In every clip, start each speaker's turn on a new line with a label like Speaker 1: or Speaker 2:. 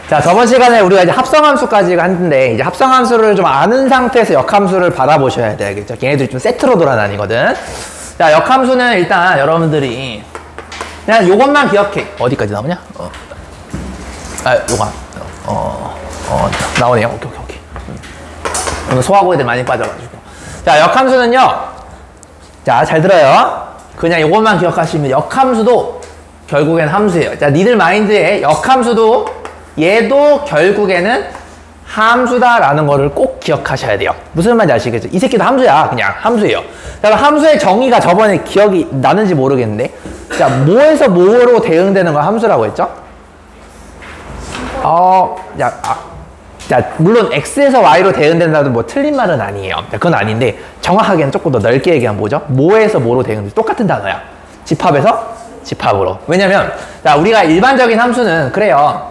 Speaker 1: 자, 저번 시간에 우리가 이제 합성함수까지 했는데, 이제 합성함수를 좀 아는 상태에서 역함수를 받아보셔야 돼야겠죠. 걔네들이 좀 세트로 돌아다니거든. 자, 역함수는 일단 여러분들이 그냥 요것만 기억해. 어디까지 나오냐? 요거. 나오네요. 오케이. 오늘 소화고 애들 많이 빠져가지고. 자, 역함수는요. 자, 잘 들어요. 그냥 요것만 기억하시면 역함수도 결국엔 함수예요. 자, 니들 마인드에 역함수도 얘도 결국에는 함수다라는 거를 꼭 기억하셔야 돼요. 무슨 말인지 아시겠죠? 이 새끼도 함수야. 그냥 함수예요. 자, 함수의 정의가 저번에 기억이 나는지 모르겠는데, 자, 뭐에서 뭐로 대응되는 걸 함수라고 했죠? 자, 물론 x에서 y로 대응된다도 뭐 틀린 말은 아니에요. 자, 그건 아닌데 정확하게는 조금 더 넓게 얘기하면 뭐죠? 뭐에서 뭐로 대응돼? 똑같은 단어야. 집합에서 집합으로. 왜냐면 자, 우리가 일반적인 함수는 그래요.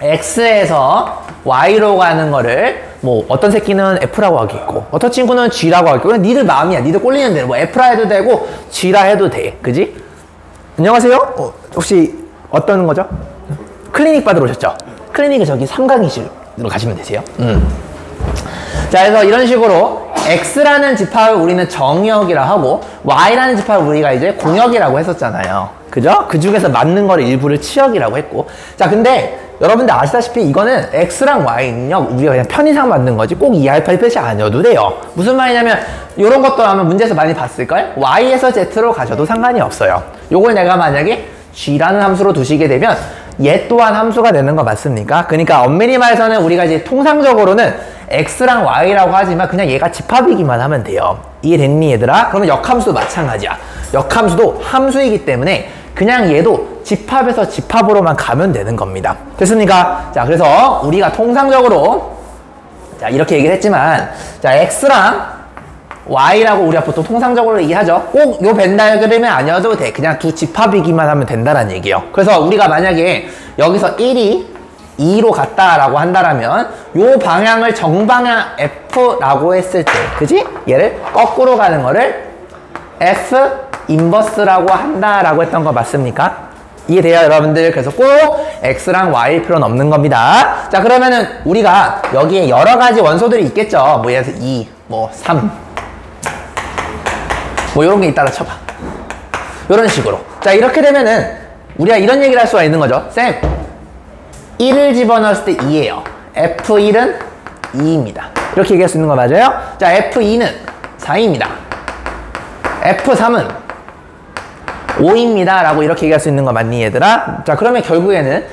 Speaker 1: x에서 y로 가는 거를 뭐 어떤 새끼는 f라고 하겠고 어떤 친구는 g라고 하겠고 그냥 니들 마음이야. 니들 꼴리는 대로 뭐 f라 해도 되고 g라 해도 돼. 그지? 안녕하세요? 혹시 어떤 거죠? 클리닉 받으러 오셨죠? 클리닉은 저기 삼강이실로 가시면 되세요. 자, 그래서 이런 식으로 x라는 집합을 우리는 정역이라 하고 y라는 집합을 우리가 이제 공역이라고 했었잖아요. 그죠? 그 중에서 맞는 거를 일부를 치역이라고 했고. 자, 근데 여러분들 아시다시피 이거는 x랑 y는요 우리가 그냥 편의상 만든 거지 꼭 2알파 1pet이 아니어도 돼요. 무슨 말이냐면 이런 것도 아마 문제에서 많이 봤을걸? y에서 z로 가셔도 상관이 없어요. 요걸 내가 만약에 g라는 함수로 두시게 되면 얘 또한 함수가 되는 거 맞습니까? 그러니까 엄밀히 말해서는 우리가 이제 통상적으로는 x랑 y라고 하지만 그냥 얘가 집합이기만 하면 돼요. 이해됐니 얘들아? 그러면 역함수도 마찬가지야. 역함수도 함수이기 때문에 그냥 얘도 집합에서 집합으로만 가면 되는 겁니다. 됐습니까? 자, 그래서 우리가 통상적으로 자, 이렇게 얘기를 했지만 자, x랑 y라고 우리가 보통 통상적으로 얘기하죠. 꼭 요 벤 다이어그램이 아니어도 돼. 그냥 두 집합이기만 하면 된다는 얘기예요. 그래서 우리가 만약에 여기서 1이 2로 갔다라고 한다라면 요 방향을 정방향 f라고 했을 때, 그지? 얘를 거꾸로 가는 거를 f 인버스라고 한다라고 했던 거 맞습니까? 이해돼요, 여러분들? 그래서 꼭 x랑 y일 필요는 없는 겁니다. 자, 그러면은 우리가 여기에 여러 가지 원소들이 있겠죠. 뭐 예를 들어서 2, 뭐 3, 뭐 요런 게 있다라 쳐봐. 요런 식으로. 자, 이렇게 되면은 우리가 이런 얘기를 할 수가 있는 거죠. 쌤, 1을 집어넣었을 때 2예요. F1은 2입니다. 이렇게 얘기할 수 있는 거 맞아요? 자, F2는 4입니다. F3은 5입니다. 라고 이렇게 얘기할 수 있는 거 맞니, 얘들아? 자, 그러면 결국에는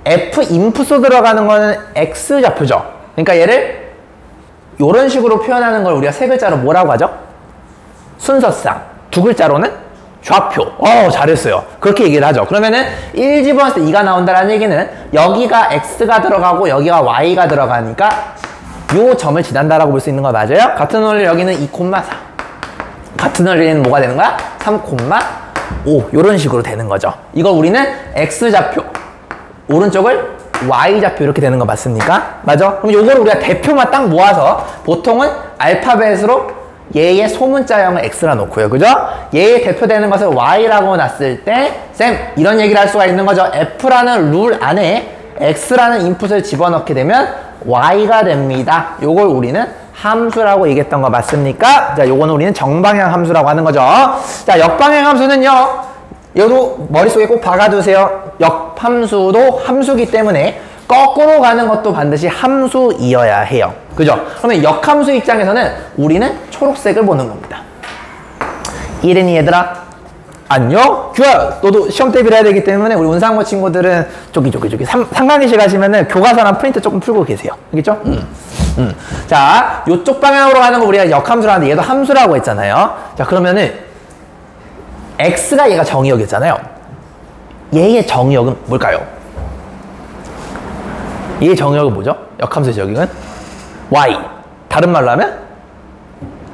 Speaker 1: F 인풋으로 들어가는 거는 X 좌표죠. 그러니까 얘를 이런 식으로 표현하는 걸 우리가 세 글자로 뭐라고 하죠? 순서상. 두 글자로는 좌표. 잘했어요. 그렇게 얘기를 하죠. 그러면은 1 집어넣었을 때 2가 나온다는 얘기는 여기가 X가 들어가고 여기가 Y가 들어가니까 요 점을 지난다라고 볼 수 있는 거 맞아요? 같은 원리 여기는 2,4. 같은 원리는 뭐가 되는 거야? 3,5. 요런 식으로 되는 거죠. 이걸 우리는 X좌표, 오른쪽을 Y좌표 이렇게 되는 거 맞습니까? 맞아? 그럼 요걸 우리가 대표만 딱 모아서 보통은 알파벳으로 얘의 소문자형을 X라 놓고요. 그죠? 얘의 대표되는 것을 Y라고 놨을 때 쌤, 이런 얘기를 할 수가 있는 거죠. F라는 룰 안에 X라는 인풋을 집어넣게 되면 Y가 됩니다. 요걸 우리는 함수라고 얘기했던 거 맞습니까? 자, 요거는 우리는 정방향 함수라고 하는 거죠. 자, 역방향 함수는요. 얘도 머릿속에 꼭 박아두세요. 역함수도 함수기 때문에 거꾸로 가는 것도 반드시 함수이어야 해요. 그죠? 그러면 역함수 입장에서는 우리는 초록색을 보는 겁니다. 이해되니 얘들아? 안녕? 규야, 너도 시험 대비를 해야 되기 때문에 우리 운상고 친구들은 저기 상강의실 가시면은 교과서랑 프린트 조금 풀고 계세요. 알겠죠? 자, 요쪽 방향으로 가는 거 우리가 역함수라고 하는데 얘도 함수라고 했잖아요. 자, 그러면은 x가 얘가 정의역이었잖아요. 얘의 정의역은 뭘까요? 얘의 정의역은 뭐죠? 역함수의 정의역은 y. 다른 말로 하면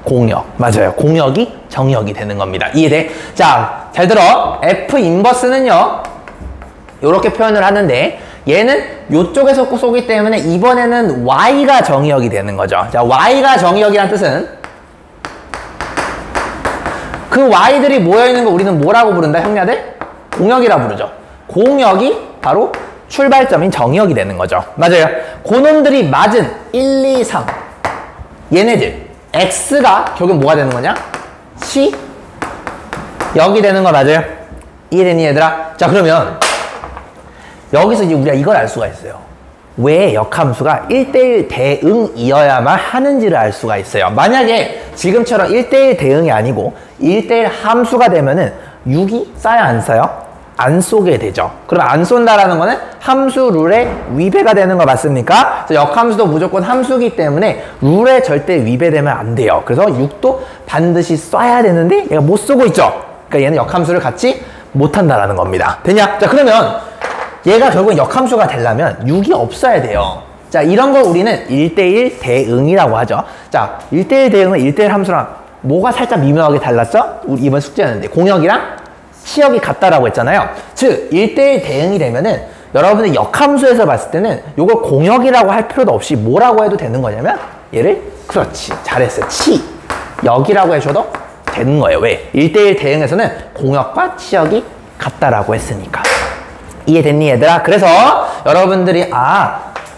Speaker 1: 공역. 맞아요. 공역이 정의역이 되는 겁니다. 이해돼? 자, 잘 들어. F 인버스는요. 요렇게 표현을 하는데 얘는 요쪽에서 쏘기 때문에 이번에는 y가 정의역이 되는 거죠. 자, y가 정의역이라는 뜻은 그 y들이 모여있는 거 우리는 뭐라고 부른다, 형냐들? 공역이라 부르죠. 공역이 바로 출발점인 정의역이 되는 거죠. 맞아요. 그놈들이 맞은 1, 2, 3 얘네들 x가 결국 뭐가 되는 거냐? 치역이 되는 거 맞아요? 이해되니 얘들아? 자, 그러면 여기서 이제 우리가 이걸 알 수가 있어요. 왜 역함수가 1대1 대응이어야만 하는지를 알 수가 있어요. 만약에 지금처럼 1대1 대응이 아니고 1대1 함수가 되면은 6이 싸야 안 싸요? 안 쏘게 되죠. 그럼 안 쏜다라는 거는 함수 룰의 위배가 되는 거 맞습니까? 그래서 역함수도 무조건 함수기 때문에 룰에 절대 위배되면 안 돼요. 그래서 6도 반드시 쏴야 되는데 얘가 못 쏘고 있죠. 그러니까 얘는 역함수를 갖지 못한다라는 겁니다. 되냐? 자, 그러면 얘가 결국 역함수가 되려면 6이 없어야 돼요. 자, 이런 걸 우리는 1대1 대응이라고 하죠. 자, 1대1 대응은 1대1 함수랑 뭐가 살짝 미묘하게 달랐죠? 우리 이번 숙제였는데 공역이랑 치역이 같다라고 했잖아요. 즉 1대1 대응이 되면은 여러분들 역함수에서 봤을 때는 이걸 공역이라고 할 필요도 없이 뭐라고 해도 되는 거냐면 얘를 그렇지 잘했어요. 치역이라고 해줘도 되는 거예요. 왜? 1대1 대응에서는 공역과 치역이 같다라고 했으니까. 이해됐니 얘들아? 그래서 여러분들이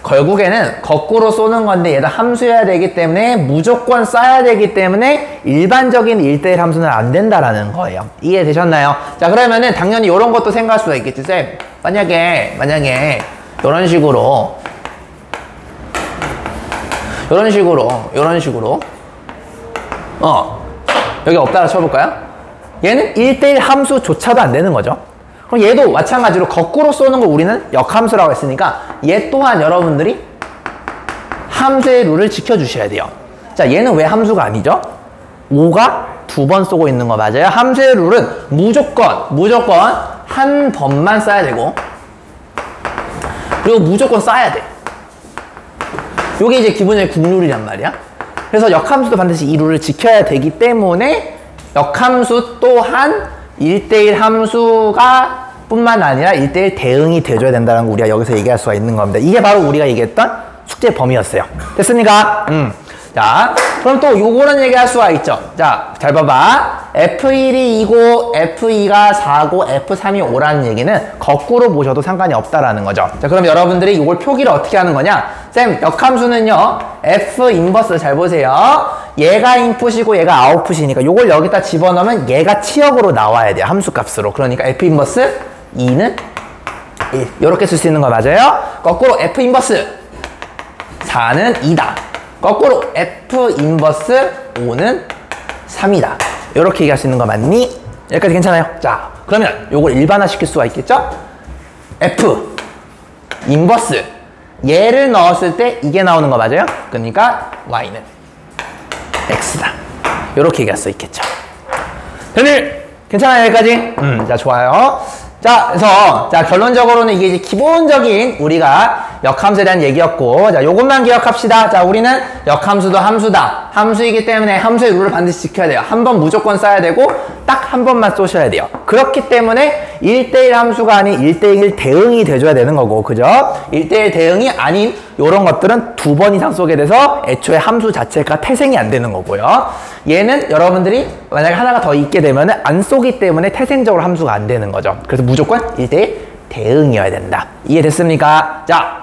Speaker 1: 결국에는 거꾸로 쏘는 건데 얘도 함수여야 되기 때문에 무조건 쏴야 되기 때문에 일반적인 1대1 함수는 안 된다라는 거예요. 이해되셨나요? 자, 그러면은 당연히 이런 것도 생각할 수가 있겠지. 쌤, 만약에 이런 식으로 여기 없다라 쳐볼까요? 얘는 1대1 함수조차도 안 되는 거죠. 그럼 얘도 마찬가지로 거꾸로 쏘는 걸 우리는 역함수라고 했으니까 얘 또한 여러분들이 함수의 룰을 지켜주셔야 돼요. 자, 얘는 왜 함수가 아니죠? 5가 2번 쏘고 있는 거 맞아요? 함수의 룰은 무조건 한 번만 쏴야 되고 그리고 무조건 쏴야 돼. 요게 이제 기본적인 국룰이란 말이야. 그래서 역함수도 반드시 이 룰을 지켜야 되기 때문에 역함수 또한 1대1 함수가 뿐만 아니라 1대1 대응이 돼줘야 된다는 거 우리가 여기서 얘기할 수가 있는 겁니다. 이게 바로 우리가 얘기했던 숙제 범위였어요. 됐습니까? 자, 그럼 또 요거는 얘기할 수가 있죠. 자, 잘 봐봐. F1이 2고 F2가 4고 F3이 5라는 얘기는 거꾸로 보셔도 상관이 없다라는 거죠. 자, 그럼 여러분들이 이걸 표기를 어떻게 하는 거냐? 쌤, 역함수는요. F 인버스 잘 보세요. 얘가 인풋이고 얘가 아웃풋이니까 요걸 여기다 집어넣으면 얘가 치역으로 나와야 돼요. 함수값으로. 그러니까 F 인버스 2는 1. 이렇게 쓸 수 있는 거 맞아요? 거꾸로 F 인버스 4는 2다. 거꾸로 F 인버스 5는 3이다. 이렇게 얘기할 수 있는 거 맞니? 여기까지 괜찮아요? 자, 그러면 요걸 일반화 시킬 수가 있겠죠? F 인버스 얘를 넣었을 때 이게 나오는 거 맞아요? 그러니까 Y는 X다. 이렇게 얘기할 수 있겠죠. 되니? 괜찮아요? 여기까지? 자, 좋아요. 자, 그래서 결론적으로는 이게 이제 기본적인 우리가 역함수에 대한 얘기였고, 자, 요것만 기억합시다. 자, 우리는 역함수도 함수다. 함수이기 때문에 함수의 룰을 반드시 지켜야 돼요. 한 번 무조건 써야 되고 딱 한 번만 쏘셔야 돼요. 그렇기 때문에 1대1 함수가 아닌 1대1 대응이 돼줘야 되는 거고, 그죠? 1대1 대응이 아닌 요런 것들은 2번 이상 쏘게 돼서 애초에 함수 자체가 태생이 안 되는 거고요. 얘는 여러분들이 만약에 하나가 더 있게 되면 안 쏘기 때문에 태생적으로 함수가 안 되는 거죠. 그래서 무조건 1대1 대응이어야 된다. 이해됐습니까? 자,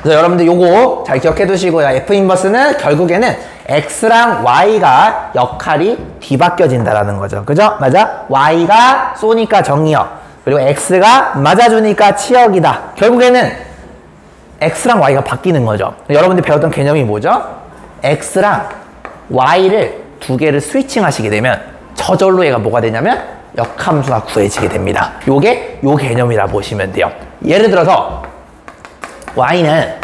Speaker 1: 그래서 여러분들 요거 잘 기억해 두시고요. F 인버스는 결국에는 X랑 Y가 역할이 뒤바뀌어진다라는 거죠. 그죠? 맞아? Y가 쏘니까 정의역, 그리고 X가 맞아주니까 치역이다. 결국에는 X랑 Y가 바뀌는 거죠. 여러분들이 배웠던 개념이 뭐죠? X랑 Y를 두 개를 스위칭 하시게 되면 저절로 얘가 뭐가 되냐면 역함수가 구해지게 됩니다. 요게 요 개념이라 보시면 돼요. 예를 들어서 Y는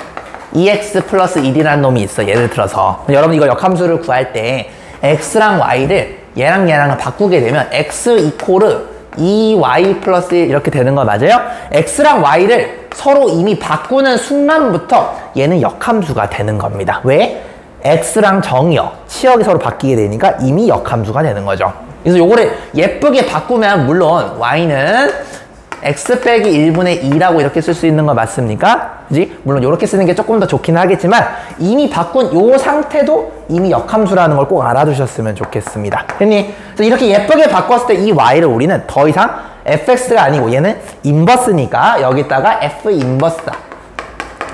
Speaker 1: 2x 플러스 1이라는 놈이 있어. 예를 들어서 여러분 이거 역함수를 구할 때 X랑 Y를 얘랑을 바꾸게 되면 X 이코르 2Y 플러스 1 이렇게 되는 거 맞아요? X랑 Y를 서로 이미 바꾸는 순간부터 얘는 역함수가 되는 겁니다. 왜? X랑 정의역, 치역이 서로 바뀌게 되니까 이미 역함수가 되는 거죠. 그래서 요거를 예쁘게 바꾸면 물론 Y는 x 빼기 1분의 2라고 이렇게 쓸 수 있는 거 맞습니까? 그지? 물론 이렇게 쓰는 게 조금 더 좋긴 하겠지만 이미 바꾼 요 상태도 이미 역함수라는 걸 꼭 알아두셨으면 좋겠습니다. 됐니? 그래서 이렇게 예쁘게 바꿨을 때 이 y를 우리는 더 이상 fx가 아니고 얘는 인버스니까 여기다가 f 인버스다.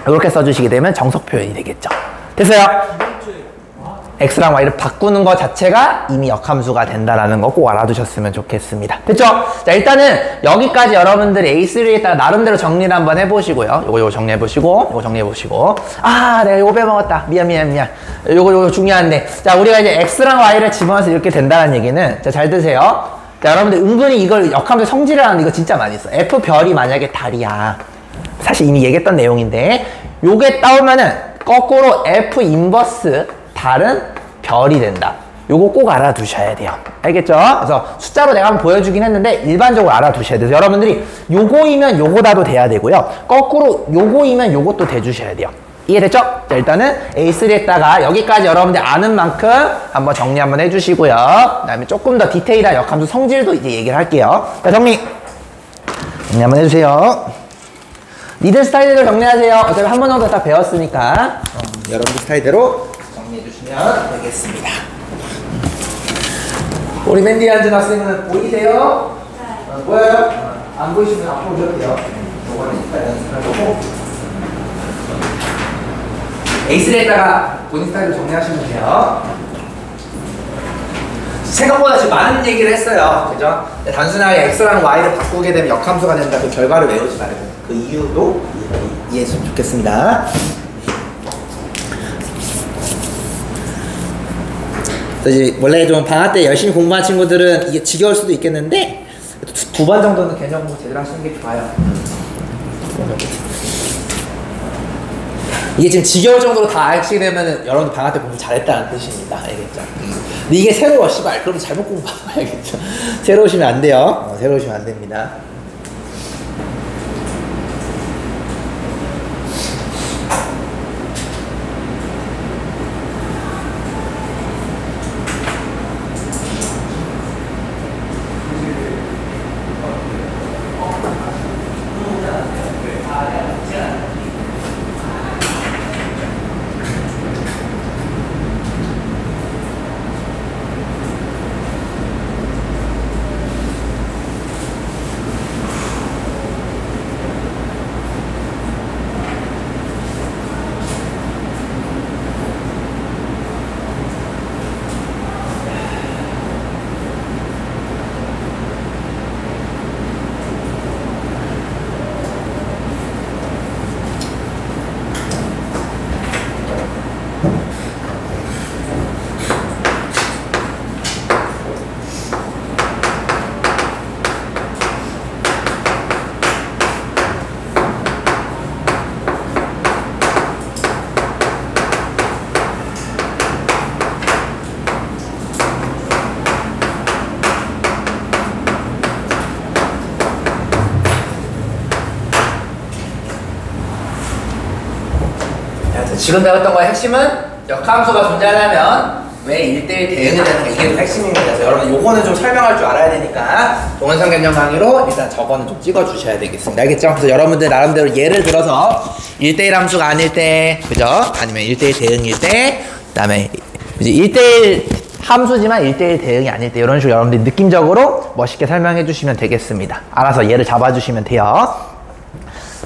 Speaker 1: 이렇게 써주시게 되면 정석 표현이 되겠죠. 됐어요? x랑 y를 바꾸는 것 자체가 이미 역함수가 된다라는 거 꼭 알아두셨으면 좋겠습니다. 됐죠? 자, 일단은 여기까지 여러분들이 A3에다가 나름대로 정리를 한번 해보시고요. 요거 정리해보시고, 요거 정리해보시고. 아, 내가 요거 빼먹었다. 미안. 요거 중요한데. 자, 우리가 이제 x랑 y를 집어넣어서 이렇게 된다는 얘기는, 자, 잘 드세요. 자, 여러분들 은근히 이걸 역함수 성질을 하는데 이거 진짜 많이 써. F별이 만약에 달이야. 사실 이미 얘기했던 내용인데, 요게 따오면은 거꾸로 F 인버스 달은 별이 된다. 요거 꼭 알아두셔야 돼요. 알겠죠? 그래서 숫자로 내가 한번 보여주긴 했는데 일반적으로 알아두셔야 돼요. 여러분들이 요거이면 요거다도 돼야 되고요. 거꾸로 요거이면 요것도 돼주셔야 돼요. 이해됐죠? 자, 일단은 A3에다가 여기까지 여러분들 아는 만큼 한번 정리 한번 해주시고요. 그 다음에 조금 더 디테일한 역함수 성질도 이제 얘기를 할게요. 자, 정리 한번 해주세요. 니들 스타일대로 정리하세요. 어차피 한 번 정도 다 배웠으니까 여러분들 스타일대로 정리해주시면 되겠습니다. 우리 맨디 앉은 학생은 보이세요? 네. 보여요? 안 보이시면 앞으로 오셔도 돼요. 요거는 일단 연습해보고 A3에다가 본인 스타일로 정리하시면 돼요. 생각보다 지금 많은 얘기를 했어요. 그죠? 단순하게 X랑 Y를 바꾸게 되면 역함수가 된다. 그 결과를 외우지 말고 그 이유도 이해했으면 좋겠습니다. 이제 원래 좀 방학 때 열심히 공부한 친구들은 이게 지겨울 수도 있겠는데 두 번 정도는 개념 공부 제대로 하시는 게 좋아요. 이게 지금 지겨울 정도로 다 알게 되면 여러분들 방학 때 공부 잘했다는 뜻입니다. 알겠죠? 근데 이게 새로워, 씨발. 그럼 잘못 공부한 거 알겠죠? 새로우시면 안 돼요. 새로우시면 안 됩니다. 지금 배웠던 거의 핵심은 역함수가 존재하려면 왜 1대1 대응이 되는가, 이게 핵심입니다. 그래서 여러분 요거는 좀 설명할 줄 알아야 되니까 동영상 개념 강의로 일단 저거는 좀 찍어 주셔야 되겠습니다. 알겠죠? 그래서 여러분들 나름대로 예를 들어서 1대1 함수가 아닐 때, 그죠? 아니면 1대1 대응일 때, 그 다음에 이제 1대1 함수지만 1대1 대응이 아닐 때, 이런 식으로 여러분들이 느낌적으로 멋있게 설명해 주시면 되겠습니다. 알아서 예를 잡아 주시면 돼요.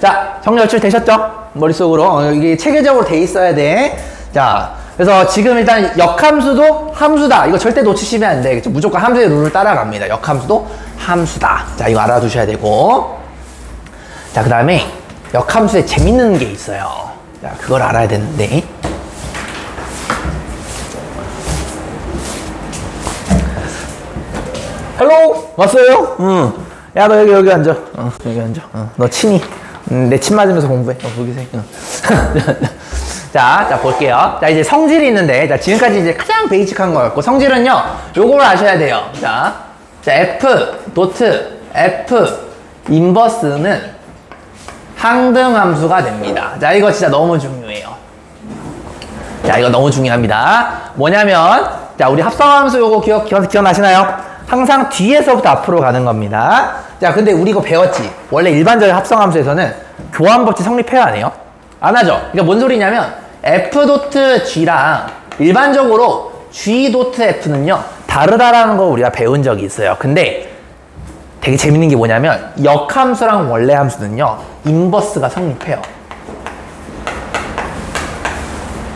Speaker 1: 자, 정리 연출 되셨죠? 머릿속으로. 이게 체계적으로 돼 있어야 돼. 자, 그래서 지금 일단 역함수도 함수다. 이거 절대 놓치시면 안 되겠죠? 무조건 함수의 룰을 따라갑니다. 역함수도 함수다. 자, 이거 알아두셔야 되고. 자, 그 다음에 역함수에 재밌는 게 있어요. 자, 그걸 알아야 되는데. 헬로! 왔어요? 응. 야, 너 여기 앉아. 여기 앉아. 너 친히. 내 침 맞으면서 공부해. 보기세. 자, 볼게요. 자, 이제 성질이 있는데, 자, 지금까지 이제 가장 베이직한 거였고, 성질은요, 요걸 아셔야 돼요. 자, F, 도트, F, 인버스는 항등함수가 됩니다. 자, 이거 진짜 너무 중요해요. 자, 이거 너무 중요합니다. 뭐냐면, 자, 우리 합성함수 요거 기억나시나요? 항상 뒤에서부터 앞으로 가는 겁니다. 자, 근데 우리 이거 배웠지? 원래 일반적인 합성함수에서는 교환법칙 성립해야 안 해요? 안 하죠? 그러니까 뭔 소리냐면 F.G랑 일반적으로 G.F는요 다르다라는 거 우리가 배운 적이 있어요. 근데 되게 재밌는 게 뭐냐면 역함수랑 원래 함수는요 인버스가 성립해요.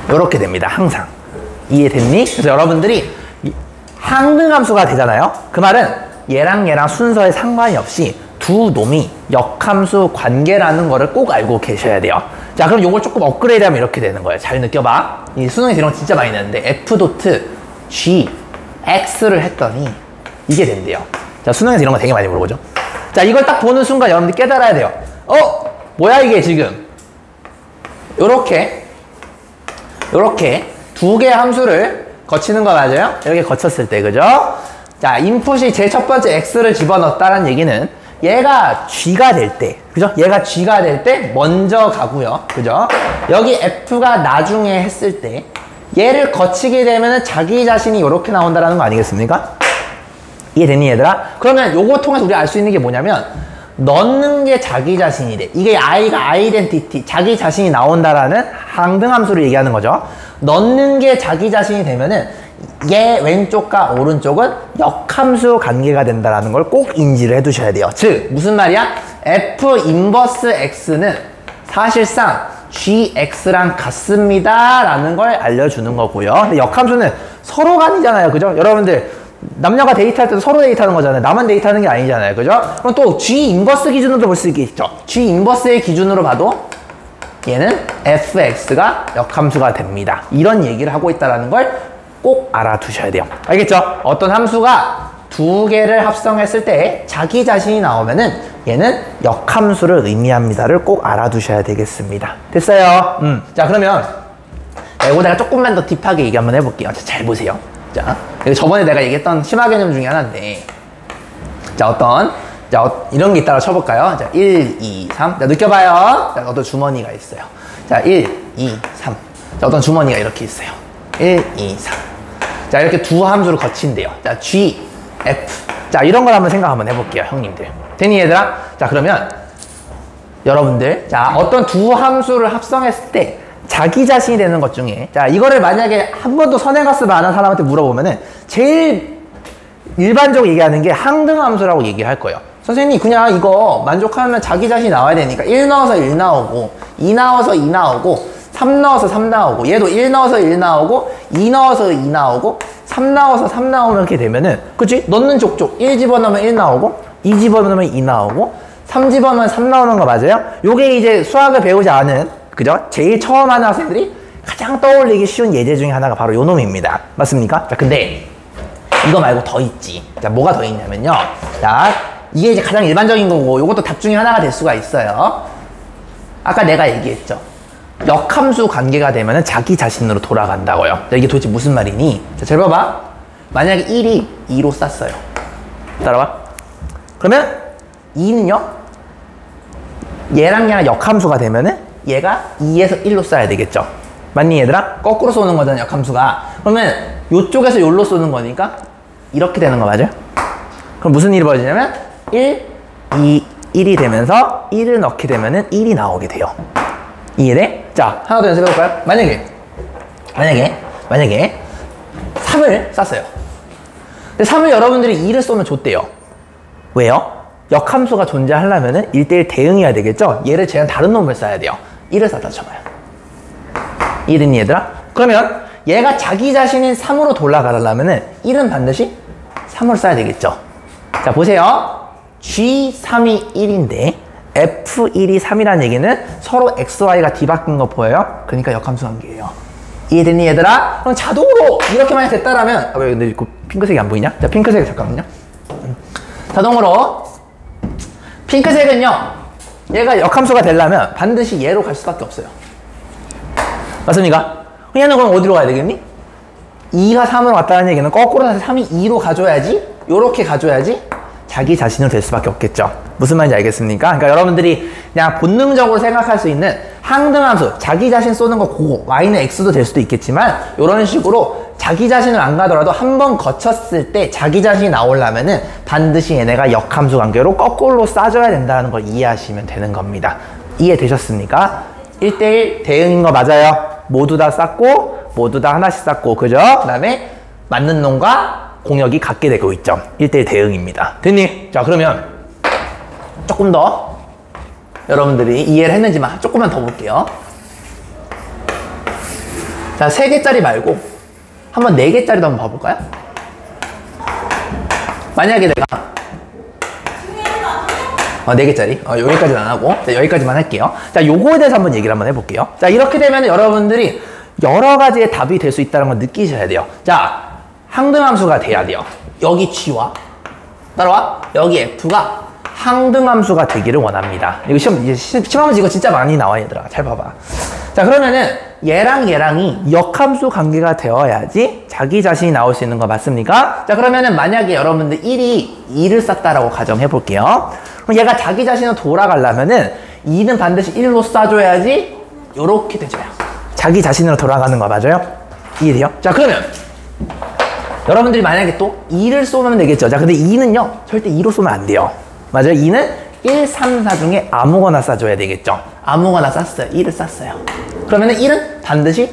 Speaker 1: 이렇게 됩니다. 항상. 이해됐니? 그래서 여러분들이 항등함수가 되잖아요. 그 말은 얘랑 순서에 상관이 없이 두 놈이 역함수 관계라는 거를 꼭 알고 계셔야 돼요. 자, 그럼 요걸 조금 업그레이드하면 이렇게 되는 거예요. 잘 느껴봐. 이 수능에서 이런 거 진짜 많이 나는데 F 도트 G X를 했더니 이게 된대요. 자, 수능에서 이런 거 되게 많이 물어보죠. 자, 이걸 딱 보는 순간 여러분들 깨달아야 돼요. 뭐야 이게 지금. 요렇게 두 개의 함수를 거치는 거 맞아요? 이렇게 거쳤을 때, 그죠? 자, 인풋이 제일 첫 번째 X를 집어넣었다는 얘기는 얘가 G가 될 때, 그죠? 얘가 G가 될 때 먼저 가고요. 그죠? 여기 F가 나중에 했을 때 얘를 거치게 되면 자기 자신이 이렇게 나온다는 거 아니겠습니까? 이해됐니, 얘들아? 그러면 요거 통해서 우리가 알 수 있는 게 뭐냐면 넣는 게 자기 자신이 돼. 이게 I가 아이덴티티, 자기 자신이 나온다라는 항등함수를 얘기하는 거죠. 넣는 게 자기 자신이 되면은 얘 왼쪽과 오른쪽은 역함수 관계가 된다는 걸 꼭 인지를 해두셔야 돼요. 즉 무슨 말이야? F 인버스 X는 사실상 GX랑 같습니다 라는 걸 알려주는 거고요. 근데 역함수는 서로가 아니잖아요. 그죠? 여러분들 남녀가 데이트할 때도 서로 데이트하는 거잖아요. 나만 데이트하는 게 아니잖아요. 그죠? 그럼 또 G 인버스 기준으로도 볼 수 있겠죠. G 인버스의 기준으로 봐도 얘는 fx가 역함수가 됩니다. 이런 얘기를 하고 있다는 걸 꼭 알아두셔야 돼요. 알겠죠? 어떤 함수가 두 개를 합성했을 때 자기 자신이 나오면은 얘는 역함수를 의미합니다를 꼭 알아두셔야 되겠습니다. 됐어요? 자, 그러면 이거 내가 조금만 더 딥하게 얘기 한번 해볼게요. 잘 보세요. 자, 이거 저번에 내가 얘기했던 심화 개념 중에 하나인데, 자, 이런 게 있다고 쳐볼까요? 자, 1, 2, 3. 자, 느껴봐요. 자, 어떤 주머니가 있어요. 자, 1, 2, 3. 자, 어떤 주머니가 이렇게 있어요. 1, 2, 3. 자, 이렇게 두 함수를 거친대요. 자, G, F. 자, 이런 걸 한번 생각 한번 해볼게요, 형님들. 됐니, 얘들아? 자, 그러면 여러분들, 자, 어떤 두 함수를 합성했을 때 자기 자신이 되는 것 중에, 자, 이거를 만약에 한 번도 선행학습을 안 한 사람한테 물어보면은 제일 일반적으로 얘기하는 게 항등함수라고 얘기할 거예요. 선생님, 그냥 이거 만족하면 자기 자신이 나와야 되니까 1 넣어서 1 나오고 2 넣어서 2 나오고 3 넣어서 3 나오고 얘도 1 넣어서 1 나오고 2 넣어서 2 나오고 3 넣어서 3 나오면 이렇게 되면은, 그치? 넣는 족족 1 집어넣으면 1 나오고 2 집어넣으면 2 나오고 3 집어넣으면 3 나오는 거 맞아요? 요게 이제 수학을 배우지 않은, 그죠? 제일 처음 하는 학생들이 가장 떠올리기 쉬운 예제 중에 하나가 바로 요 놈입니다. 맞습니까? 자, 근데 이거 말고 더 있지. 자, 뭐가 더 있냐면요. 자, 이게 이제 가장 일반적인 거고 요것도 답 중에 하나가 될 수가 있어요. 아까 내가 얘기했죠. 역함수 관계가 되면은 자기 자신으로 돌아간다고요. 자, 이게 도대체 무슨 말이니? 자, 잘 봐봐. 만약에 1이 2로 쌌어요. 따라와. 그러면 2는요, 얘랑 역함수가 되면은 얘가 2에서 1로 쏴야 되겠죠. 맞니, 얘들아? 거꾸로 쏘는 거잖아, 역함수가. 그러면 요쪽에서 요로 쏘는 거니까 이렇게 되는 거 맞아요? 그럼 무슨 일이 벌어지냐면 1, 2, 1이 되면서 1을 넣게 되면은 1이 나오게 돼요. 이해돼? 자, 하나 더 연습해볼까요? 만약에 3을 쐈어요. 근데 3을 여러분들이 2를 쏘면 좋대요. 왜요? 역함수가 존재하려면은 1대1 대응해야 되겠죠? 얘를 제한 다른 놈을 쏴야 돼요. 1을 쐈다 쳐봐요. 이해됐니, 얘들아? 그러면 얘가 자기 자신인 3으로 돌아가려면은 1은 반드시 3을 쏴야 되겠죠? 자, 보세요. G3이 1인데 F1이 3이라는 얘기는 서로 XY가 뒤바뀐 거 보여요? 그러니까 역함수 관계예요. 이해됐니, 얘들아? 그럼 자동으로 이렇게 만약 됐다라면, 왜 근데 그 핑크색이 안 보이냐? 자, 핑크색 잠깐만요. 자동으로 핑크색은요, 얘가 역함수가 되려면 반드시 얘로 갈 수밖에 없어요. 맞습니까? 얘는 그럼 어디로 가야 되겠니? 2가 3으로 왔다는 얘기는 거꾸로 해서 3이 2로 가줘야지, 요렇게 가줘야지 자기 자신으로 될 수밖에 없겠죠. 무슨 말인지 알겠습니까? 그러니까 여러분들이 그냥 본능적으로 생각할 수 있는 항등함수, 자기 자신 쏘는 거 그거, y는 x도 될 수도 있겠지만 이런 식으로 자기 자신을 안 가더라도 한 번 거쳤을 때 자기 자신이 나오려면은 반드시 얘네가 역함수 관계로 거꾸로 쏴줘야 된다는 걸 이해하시면 되는 겁니다. 이해되셨습니까? 1대1 대응인 거 맞아요. 모두 다 쌌고 모두 다 하나씩 쌌고, 그죠? 그 다음에 맞는 놈과 공역이 같게 되고 있죠. 1대1 대응입니다. 됐니? 자, 그러면 조금 더 여러분들이 이해를 했는지만 조금만 더 볼게요. 자, 3개짜리 말고 한번 4개짜리도 한번 봐볼까요? 만약에 내가 4개짜리 여기까지는 안 하고 자, 여기까지만 할게요. 자, 요거에 대해서 한번 얘기를 한번 해볼게요. 자, 이렇게 되면 여러분들이 여러 가지의 답이 될 수 있다는 걸 느끼셔야 돼요. 자, 항등함수가 돼야 돼요. 여기 G와 따라와 여기 F가 항등함수가 되기를 원합니다. 이거 시험문제 이거 진짜 많이 나와 얘들아. 잘 봐봐. 자, 그러면은 얘랑 얘랑이 역함수 관계가 되어야지 자기 자신이 나올 수 있는 거 맞습니까? 자, 그러면은 만약에 여러분들 1이 2를 쌌다라고 가정해 볼게요. 그럼 얘가 자기 자신을 돌아가려면은 2는 반드시 1로 쏴줘야지 요렇게 되져요. 자기 자신으로 돌아가는 거 맞아요? 이해돼요? 자, 그러면 여러분들이 만약에 또 2를 쏘면 되겠죠. 자, 근데 2는요 절대 2로 쏘면 안 돼요. 맞아요? 2는 1, 3, 4 중에 아무거나 쏴줘야 되겠죠. 아무거나 쐈어요. 1을 쐈어요. 그러면은 1은 반드시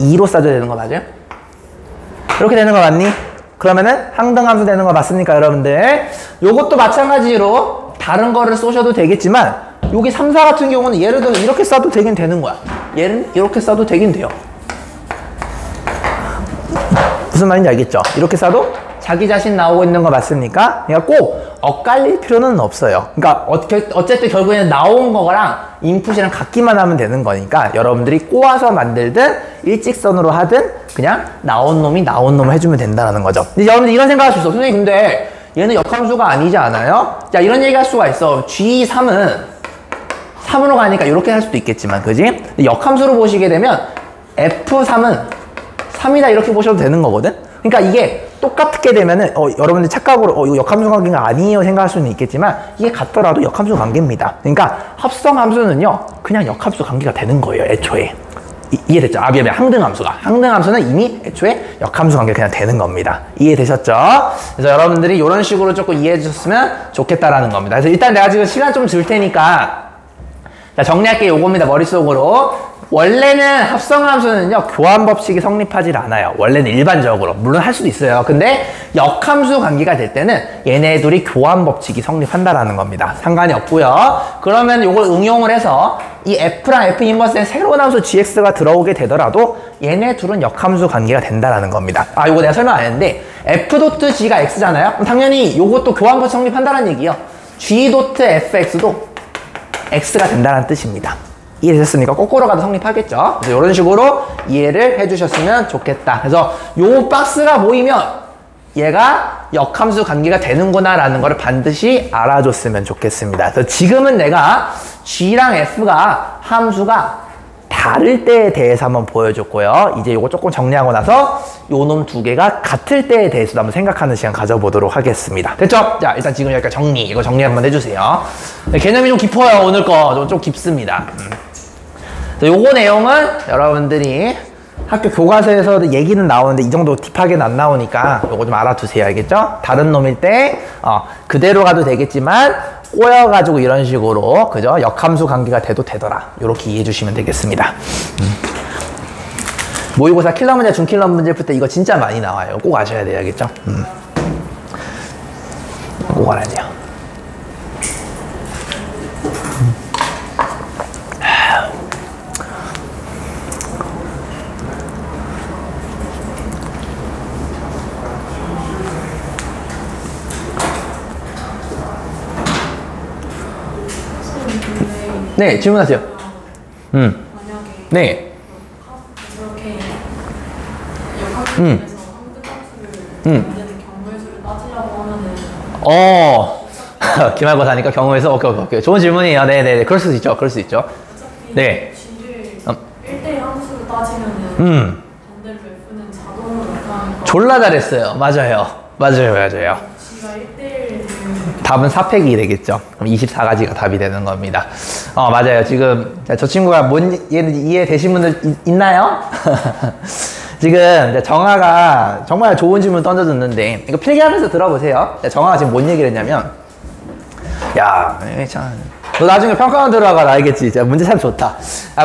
Speaker 1: 2로 쏴줘야 되는 거 맞아요? 이렇게 되는 거 맞니? 그러면은 항등함수 되는 거 맞습니까, 여러분들? 요것도 마찬가지로 다른 거를 쏘셔도 되겠지만 여기 3, 4 같은 경우는 예를 들어 이렇게 쏴도 되긴 되는 거야. 얘는 이렇게 쏴도 되긴 돼요. 무슨 말인지 알겠죠? 이렇게 쏴도 자기 자신 나오고 있는 거 맞습니까? 그러니까 꼭 엇갈릴 필요는 없어요. 그러니까 어쨌든 결국에는 나온 거랑 인풋이랑 같기만 하면 되는 거니까 여러분들이 꼬아서 만들든 일직선으로 하든 그냥 나온 놈이 나온 놈을 해주면 된다는 거죠. 근데 여러분들 이런 생각할 수 있어. 선생님 근데 얘는 역함수가 아니지 않아요? 자, 이런 얘기 할 수가 있어. G3은 3으로 가니까 이렇게 할 수도 있겠지만, 그지? 근데 역함수로 보시게 되면 F3은 3이다 이렇게 보셔도 되는 거거든? 그러니까 이게 똑같게 되면은 여러분들 착각으로 이거 역함수 관계가 아니에요 생각할 수는 있겠지만 이게 같더라도 역함수 관계입니다. 그러니까 합성함수는요 그냥 역함수 관계가 되는 거예요. 애초에 이해됐죠? 미안해. 항등함수는 이미 애초에 역함수 관계가 그냥 되는 겁니다. 이해되셨죠? 그래서 여러분들이 이런 식으로 조금 이해해 주셨으면 좋겠다라는 겁니다. 그래서 일단 내가 지금 시간 좀 줄 테니까 자, 정리할게. 요겁니다. 머릿속으로. 원래는 합성함수는요 교환 법칙이 성립하지 않아요. 원래는 일반적으로 물론 할 수도 있어요. 근데 역함수 관계가 될 때는 얘네 둘이 교환 법칙이 성립한다라는 겁니다. 상관이 없고요. 그러면 요걸 응용을 해서 이 F랑 F 인버스에 새로운 함수 GX가 들어오게 되더라도 얘네 둘은 역함수 관계가 된다라는 겁니다. 요거 내가 설명 안 했는데 F.G가 X잖아요. 그럼 당연히 요것도 교환 법칙 성립한다는 얘기예요. G.FX도 X가 된다는 뜻입니다. 이해되셨습니까? 거꾸로 가도 성립하겠죠? 그래서 이런 식으로 이해를 해주셨으면 좋겠다. 그래서 요 박스가 모이면 얘가 역함수 관계가 되는구나 라는 거를 반드시 알아줬으면 좋겠습니다. 그래서 지금은 내가 G랑 F가 함수가 다를 때에 대해서 한번 보여줬고요. 이제 요거 조금 정리하고 나서 요 놈 두 개가 같을 때에 대해서도 한번 생각하는 시간 가져보도록 하겠습니다. 됐죠? 자, 일단 지금 여기까지 정리. 이거 정리 한번 해주세요. 네, 개념이 좀 깊어요. 오늘 거. 좀 깊습니다. 요거 내용은 여러분들이 학교 교과서에서도 얘기는 나오는데 이 정도 딥하게는 안 나오니까 요거 좀 알아두세요. 알겠죠? 다른 놈일 때 그대로 가도 되겠지만 꼬여가지고 이런 식으로 그죠? 역함수 관계가 돼도 되더라. 요렇게 이해해 주시면 되겠습니다. 모의고사 킬러 문제, 준킬러 문제 풀 때 이거 진짜 많이 나와요. 꼭 아셔야 돼요. 알겠죠? 꼭 알아야 돼요. 네, 질문하세요.
Speaker 2: 만약에
Speaker 1: 네.
Speaker 2: 이렇게 역학에서 항등함수를 만드는 경우의 수를 따지려고 하면은
Speaker 1: 기말고사니까 경우에서 오케이. 좋은 질문이에요. 네네. 그럴 수 있죠. 그럴 수 있죠.
Speaker 2: 어차피
Speaker 1: 네.
Speaker 2: G를 1대1 함수로 따지면은 반대로 F는 자동으로 나타나니까
Speaker 1: 졸라 잘했어요. 맞아요. 맞아요.
Speaker 2: G가 1대1
Speaker 1: 답은 4팩이 되겠죠. 그럼 24가지가 답이 되는 겁니다. 맞아요. 지금 저 친구가 뭔 이해되신 분들 있나요? 지금 정아가 정말 좋은 질문 던져줬는데 이거 필기하면서 들어보세요. 정아가 지금 뭔 얘기를 했냐면 야, 참, 너 나중에 평가원 들어가라 알겠지? 문제 참 좋다.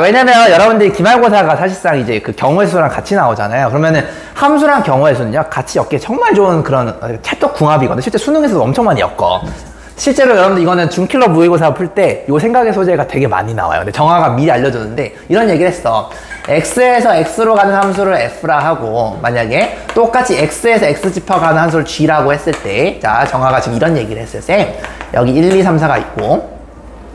Speaker 1: 왜냐면 여러분들이 기말고사가 사실상 이제 그 경우의 수랑 같이 나오잖아요. 그러면은 함수랑 경우의 수는요 같이 엮기 정말 좋은 그런 찰떡궁합이거든요. 실제 수능에서도 엄청 많이 엮어. 실제로 여러분들 이거는 중킬러 모의고사 풀 때 이 생각의 소재가 되게 많이 나와요. 근데 정화가 미리 알려줬는데 이런 얘기를 했어. x에서 x로 가는 함수를 f라 하고 만약에 똑같이 x에서 x 집합가는 함수를 g라고 했을 때 자 정화가 지금 이런 얘기를 했어요. 쌤 여기 1, 2, 3, 4가 있고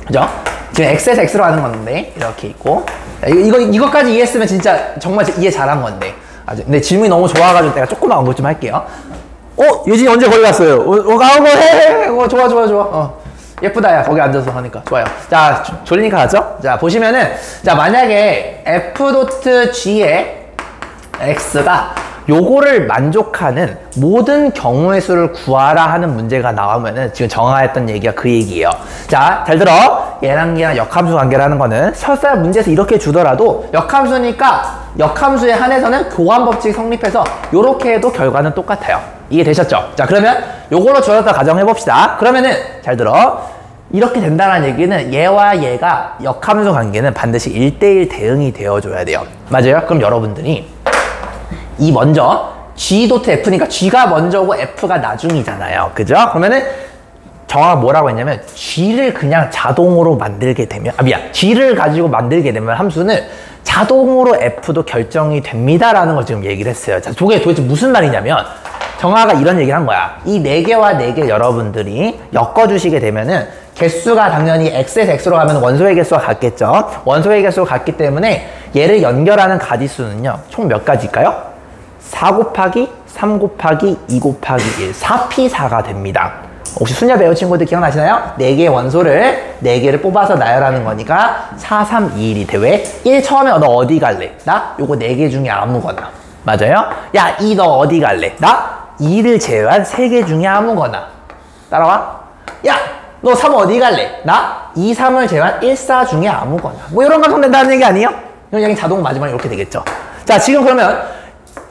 Speaker 1: 그죠? 지금 x에서 x로 가는 건데 이렇게 있고 이거까지 이해했으면 진짜 정말 이해 잘한 건데 근데 질문이 너무 좋아가지고 내가 조금만 언급 좀 할게요. 예진이 언제 거기 갔어요? 해. 좋아. 예쁘다, 야. 거기 앉아서 하니까. 좋아요. 자, 졸리니까 가죠? 자, 보시면은, 자, 만약에 f.g의 x가 요거를 만족하는 모든 경우의 수를 구하라 하는 문제가 나오면은 지금 정화했던 얘기가 그 얘기예요. 자, 잘 들어. 얘랑 역함수 관계를 하는 거는 설사 문제에서 이렇게 주더라도 역함수니까 역함수에 한해서는 교환 법칙 성립해서 요렇게 해도 결과는 똑같아요. 이해되셨죠? 자, 그러면 요걸로 주어졌다 가정해봅시다. 그러면은 잘 들어. 이렇게 된다는 얘기는 얘와 얘가 역함수 관계는 반드시 1대1 대응이 되어줘야 돼요. 맞아요? 그럼 여러분들이 이 먼저 g.f니까 g가 먼저고 f가 나중이잖아요. 그죠? 그러면은 정화가 뭐라고 했냐면 g를 그냥 자동으로 만들게 되면 g를 가지고 만들게 되면 함수는 자동으로 f도 결정이 됩니다라는 걸 지금 얘기를 했어요. 자, 저게 도대체 무슨 말이냐면 정화가 이런 얘기를 한 거야. 이 4개와 4개 여러분들이 엮어주시게 되면은 개수가 당연히 x에서 x로 가면 원소의 개수가 같겠죠. 원소의 개수가 같기 때문에 얘를 연결하는 가지수는요. 총 몇 가지일까요? 4 곱하기 3 곱하기 2 곱하기 1 4p4가 됩니다. 혹시 수녀 배운 친구들 기억나시나요? 4개의 원소를 4개를 뽑아서 나열하는 거니까 4, 3, 2, 1이 돼. 왜? 1 처음에 너 어디 갈래? 나? 요거 4개 중에 아무거나. 맞아요? 야, 2 너 어디 갈래? 나? 2를 제외한 3개 중에 아무거나. 따라와? 야! 너 3 어디 갈래? 나? 2, 3을 제외한 1, 4 중에 아무거나. 뭐 이런 감성 된다는 얘기 아니에요? 이건 여기 자동 마지막에 이렇게 되겠죠. 자, 지금 그러면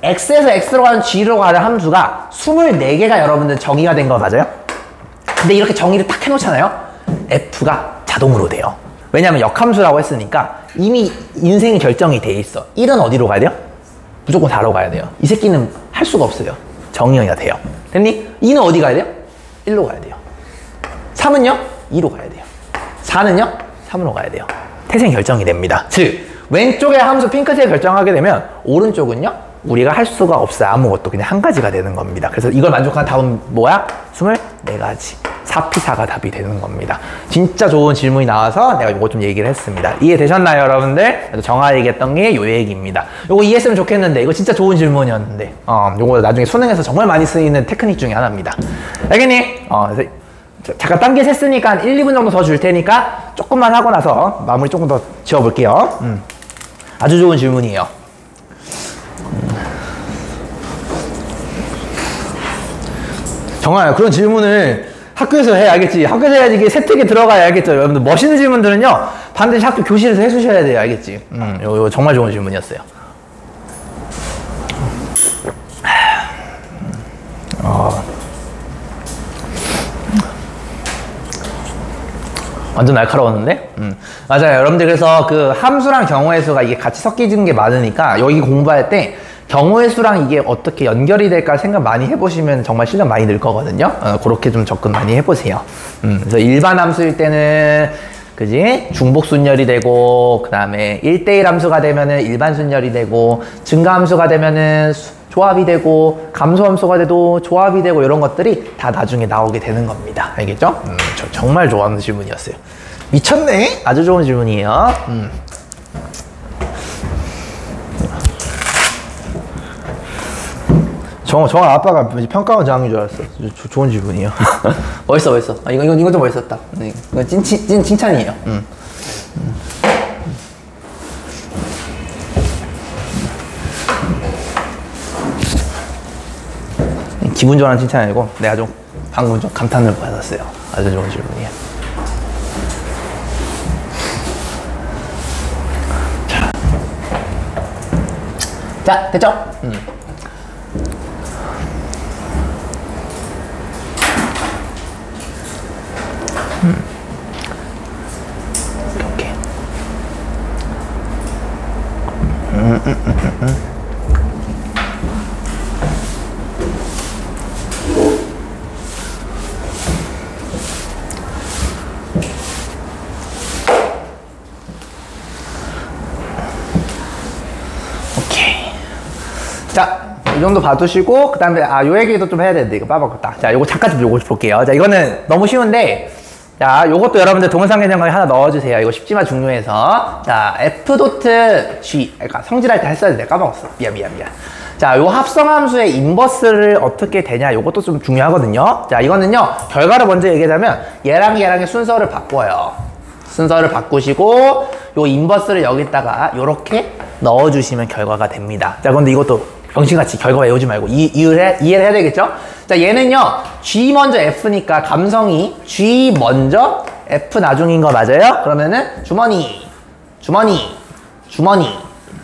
Speaker 1: x에서 x로 가는 g로 가는 함수가 24개가 여러분들 정의가 된 거 맞아요? 근데 이렇게 정의를 딱 해놓잖아요? f가 자동으로 돼요. 왜냐면 역함수라고 했으니까 이미 인생이 결정이 돼 있어. 1은 어디로 가야 돼요? 무조건 4로 가야 돼요. 이 새끼는 할 수가 없어요. 정의가 돼요. 됐니? 2는 어디 가야 돼요? 1로 가야 돼요. 3은요? 2로 가야 돼요. 4는요? 3으로 가야 돼요. 태생 결정이 됩니다. 즉 왼쪽의 함수 핑크색 결정하게 되면 오른쪽은요? 우리가 할 수가 없어요. 아무것도. 그냥 한 가지가 되는 겁니다. 그래서 이걸 만족한 답은 뭐야? 24가지. 4p4가 답이 되는 겁니다. 진짜 좋은 질문이 나와서 내가 이거 좀 얘기를 했습니다. 이해되셨나요, 여러분들? 정화 얘기했던 게 요 얘기입니다. 이거 이해했으면 좋겠는데 이거 진짜 좋은 질문이었는데 요거 나중에 수능에서 정말 많이 쓰이는 테크닉 중에 하나입니다. 알겠니? 그래서 잠깐 딴 게 샜으니까 한 1, 2분 정도 더 줄 테니까 조금만 하고 나서 마무리 조금 더 지어볼게요. 아주 좋은 질문이에요. 정말 그런 질문을 학교에서 해, 알겠지? 학교에서 해야지 이게 세특에 들어가야 알겠죠? 여러분들 멋있는 질문들은요 반드시 학교 교실에서 해주셔야 돼요, 알겠지? 이거 정말 좋은 질문이었어요. 완전 날카로웠는데? 맞아요. 여러분들 그래서 그 함수랑 경우의 수가 이게 같이 섞이는 게 많으니까 여기 공부할 때 경우의 수랑 이게 어떻게 연결이 될까 생각 많이 해보시면 정말 실력 많이 늘 거거든요. 그렇게 좀 접근 많이 해보세요. 그래서 일반 함수일 때는 그지? 중복 순열이 되고 그 다음에 1대1 함수가 되면은 일반 순열이 되고 증가 함수가 되면은 조합이 되고 감소 함수가 돼도 조합이 되고 이런 것들이 다 나중에 나오게 되는 겁니다. 알겠죠? 저 정말 좋아하는 질문이었어요. 미쳤네? 아주 좋은 질문이에요. 정아 아빠가 평가원 장인 줄 알았어. 좋은 질문이에요. 멋있어. 이건 좀 멋있었다. 이건 칭찬이에요. 기분 좋아하는 칭찬이 아니고 내가 좀 방금 좀 감탄을 받았어요. 아주 좋은 질문이에요. 자, 됐죠? 이렇게. 오케이. 자, 이 정도 봐두시고, 그 다음에, 요 얘기도 좀 해야 되는데, 이거 빠박었다. 자, 요거 잠깐 좀 요거 볼게요. 자, 이거는 너무 쉬운데, 자, 요것도 여러분들 동영상 개념강에 하나 넣어주세요. 이거 쉽지만 중요해서. 자, F.G. 그러니까 성질할 때 했어야 돼. 까먹었어. 미안. 자, 요 합성함수의 인버스를 어떻게 되냐. 요것도 좀 중요하거든요. 자, 이거는요, 결과를 먼저 얘기하자면, 얘랑 얘랑의 순서를 바꿔요. 순서를 바꾸시고, 요 인버스를 여기다가 요렇게 넣어주시면 결과가 됩니다. 자, 그런데 이것도 병신같이 결과 외우지 말고 이해를 해야 되겠죠? 자, 얘는요, G 먼저 F니까 감성이 G 먼저 F 나중인 거 맞아요? 그러면은 주머니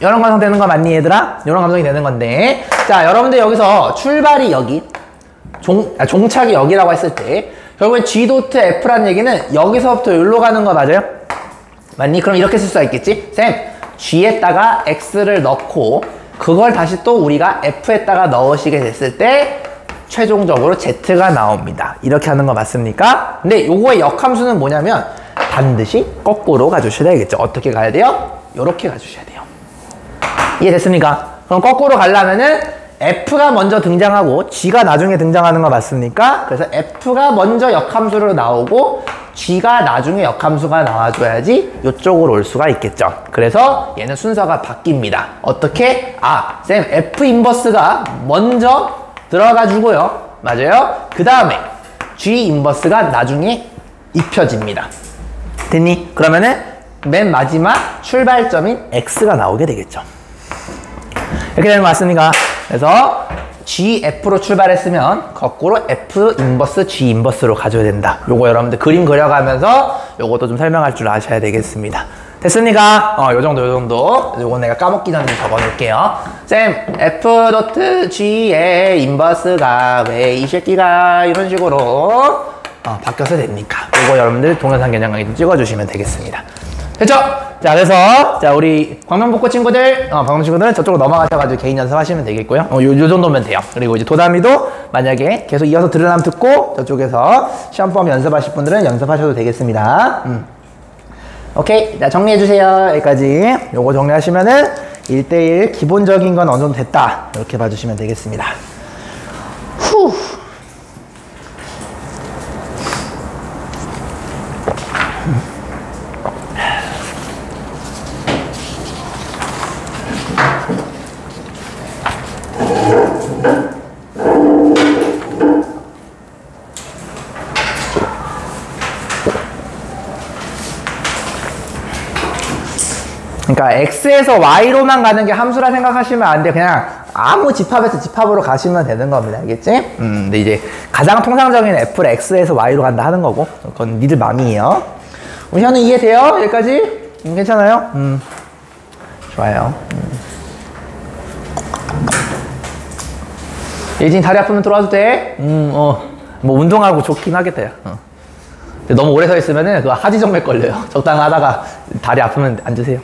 Speaker 1: 이런 감성 되는 거 맞니, 얘들아? 이런 감성이 되는 건데, 자, 여러분들 여기서 출발이 여기, 종착이 여기라고 했을 때 결국엔 G.F라는 얘기는 여기서부터 여기로 가는 거 맞아요? 맞니? 그럼 이렇게 쓸 수가 있겠지? 쌤, G에다가 X를 넣고 그걸 다시 또 우리가 F에다가 넣으시게 됐을 때 최종적으로 Z가 나옵니다. 이렇게 하는 거 맞습니까? 근데 요거의 역함수는 뭐냐면 반드시 거꾸로 가주셔야 되겠죠. 어떻게 가야 돼요? 요렇게 가주셔야 돼요. 이해됐습니까? 그럼 거꾸로 가려면은 F가 먼저 등장하고 G가 나중에 등장하는 거 맞습니까? 그래서 F가 먼저 역함수로 나오고 G가 나중에 역함수가 나와줘야지 이쪽으로 올 수가 있겠죠. 그래서 얘는 순서가 바뀝니다. 어떻게? 쌤, F 인버스가 먼저 들어가 주고요. 맞아요? 그 다음에 G 인버스가 나중에 입혀집니다. 됐니? 그러면은 맨 마지막 출발점인 X가 나오게 되겠죠. 이렇게 되는 거 맞습니까? 그래서 GF로 출발했으면 거꾸로 F 인버스 G 인버스로 가져야 된다. 요거 여러분들 그림 그려가면서 요것도 좀 설명할 줄 아셔야 되겠습니다. 됐습니까? 요 정도. 요거 내가 까먹기 전에 적어 놓을게요. 쌤, F.G의 인버스가 왜 이 새끼가 이런 식으로 바뀌어서 됩니까? 요거 여러분들 동영상 개념 좀 찍어주시면 되겠습니다. 됐죠? 자, 그래서, 자, 우리 광명복고 친구들, 광명 친구들은 저쪽으로 넘어가셔가지고 개인 연습하시면 되겠고요. 요 정도면 돼요. 그리고 이제 도담이도 만약에 계속 이어서 들으라면 듣고, 저쪽에서 시험범 연습하실 분들은 연습하셔도 되겠습니다. 오케이. 자, 정리해주세요. 여기까지. 요거 정리하시면은 1대1 기본적인 건 어느 정도 됐다. 이렇게 봐주시면 되겠습니다. 후. 그러니까 X에서 Y로만 가는 게 함수라 생각하시면 안 돼. 그냥 아무 집합에서 집합으로 가시면 되는 겁니다. 알겠지? 근데 이제 가장 통상적인 F를 X에서 Y로 간다 하는 거고, 그건 니들 맘이에요. 우리 현우 이해돼요? 여기까지? 괜찮아요? 좋아요. 예진이 다리 아프면 들어와도 돼? 뭐 운동하고 좋긴 하겠다. 근데 너무 오래 서 있으면은 그 하지정맥 걸려요. 적당히 하다가 다리 아프면 앉으세요.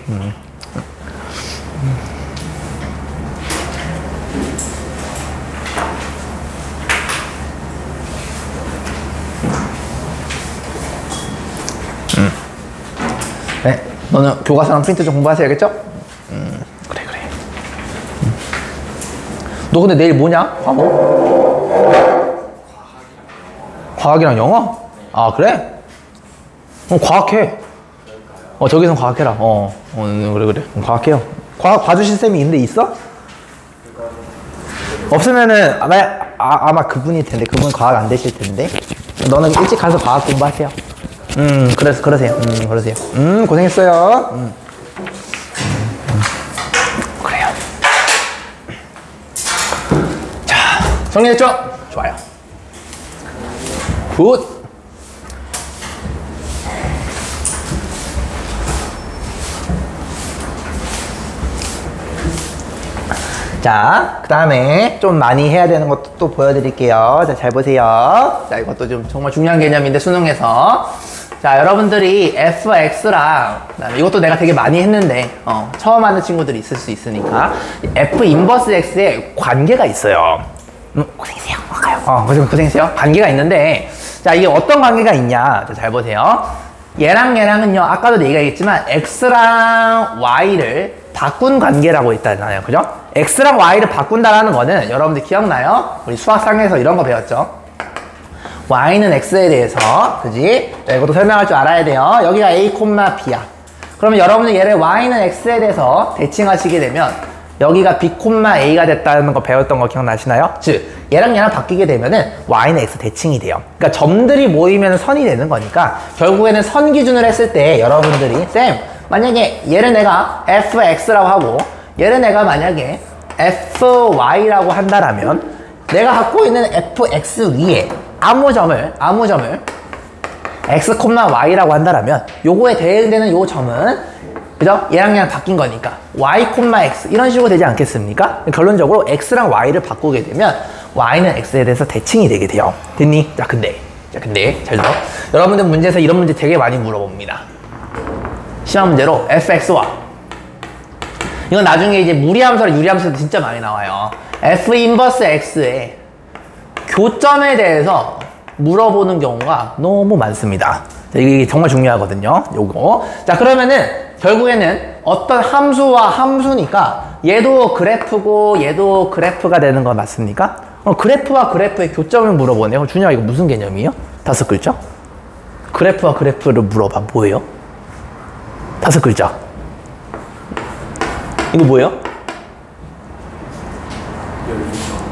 Speaker 1: 네, 너는 교과서랑 프린트 좀 공부하셔야겠죠? 그래. 너 근데 내일 뭐냐? 과목? 과학이랑 영어? 그래? 과학해. 저기선 과학해라. 그래. 과학해요. 과학 봐주실 쌤이 있는데 있어? 없으면은 아마 그분일 텐데, 그분 과학 안 되실 텐데. 너는 일찍 가서 과학 공부하세요. 그러세요. 고생했어요. 그래요. 자, 정리했죠? 좋아요. 굿. 자, 그 다음에 좀 많이 해야 되는 것도 또 보여드릴게요. 자, 잘 보세요. 자, 이것도 좀 정말 중요한 개념인데, 수능에서. 자, 여러분들이 fx랑, 그다음에 이것도 내가 되게 많이 했는데, 처음 하는 친구들이 있을 수 있으니까, f 인버스 x에 관계가 있어요. 고생했어요. 가요. 고생했어요. 관계가 있는데, 자, 이게 어떤 관계가 있냐. 자, 잘 보세요. 얘랑은요, 아까도 얘기했지만, x랑 y를 바꾼 관계라고 있잖아요. 그죠? x랑 y를 바꾼다라는 거는 여러분들 기억나요? 우리 수학상에서 이런 거 배웠죠? y는 x에 대해서, 그지? 이것도 설명할 줄 알아야 돼요. 여기가 a, b야. 그러면 여러분들 얘를 y는 x에 대해서 대칭하시게 되면 여기가 b, a가 됐다는 거 배웠던 거 기억나시나요? 즉, 얘랑 바뀌게 되면은 y는 x 대칭이 돼요. 그러니까 점들이 모이면 선이 되는 거니까 결국에는 선 기준으로 했을 때 여러분들이 쌤, 만약에 얘를 내가 fx라고 하고 얘를 내가 만약에 fy라고 한다라면 내가 갖고 있는 fx 위에 아무 점을 x, y라고 한다라면 요거에 대응되는 요 점은 그죠? 얘랑 바뀐 거니까 y, x 이런 식으로 되지 않겠습니까? 결론적으로 x랑 y를 바꾸게 되면 y는 x에 대해서 대칭이 되게 돼요. 됐니? 자 근데 잘 들어. 여러분들 문제에서 이런 문제 되게 많이 물어봅니다. 시험 문제로 fx와 이건 나중에 이제 무리함수랑 유리함수도 진짜 많이 나와요. f 인버스 x의 교점에 대해서 물어보는 경우가 너무 많습니다. 이게 정말 중요하거든요. 요거. 자, 그러면은 결국에는 어떤 함수와 함수니까 얘도 그래프고 얘도 그래프가 되는 거 맞습니까? 그래프와 그래프의 교점을 물어보네요. 준영아, 이거 무슨 개념이에요? 5글자? 그래프와 그래프를 물어봐. 뭐예요? 5글자. 이거 뭐예요?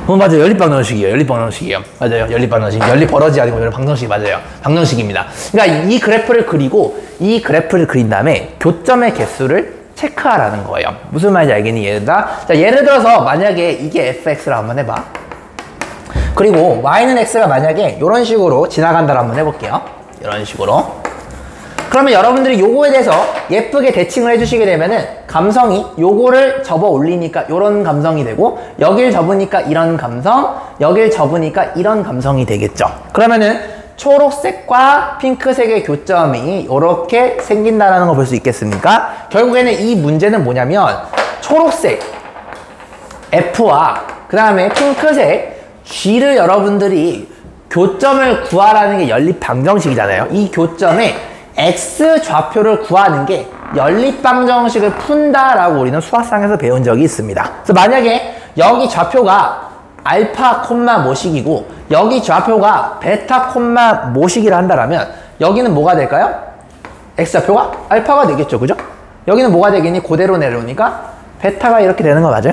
Speaker 1: 맞아요. 연립방정식이에요. 맞아요. 연립방정식. 연립버러지 아니고 연립방정식 맞아요. 방정식입니다. 그러니까 이 그래프를 그리고 이 그래프를 그린 다음에 교점의 개수를 체크하라는 거예요. 무슨 말인지 알겠니? 얘들아. 자, 예를 들어서 만약에 이게 fx라 한번 해봐. 그리고 y는 x가 만약에 이런 식으로 지나간다를 한번 해볼게요. 이런 식으로. 그러면 여러분들이 요거에 대해서 예쁘게 대칭을 해주시게 되면은 감성이 요거를 접어 올리니까 요런 감성이 되고 여길 접으니까 이런 감성, 여길 접으니까 이런 감성이 되겠죠. 그러면은 초록색과 핑크색의 교점이 요렇게 생긴다는 거 볼 수 있겠습니까? 결국에는 이 문제는 뭐냐면 초록색 F와 그 다음에 핑크색 G를 여러분들이 교점을 구하라는 게 연립방정식이잖아요. 이 교점에 X 좌표를 구하는 게 연립방정식을 푼다라고 우리는 수학상에서 배운 적이 있습니다. 그래서 만약에 여기 좌표가 알파 콤마 모식이고 여기 좌표가 베타 콤마 모식이라 한다면 여기는 뭐가 될까요? X좌표가 알파가 되겠죠. 그죠? 여기는 뭐가 되겠니? 그대로 내려오니까 베타가 이렇게 되는 거 맞아요?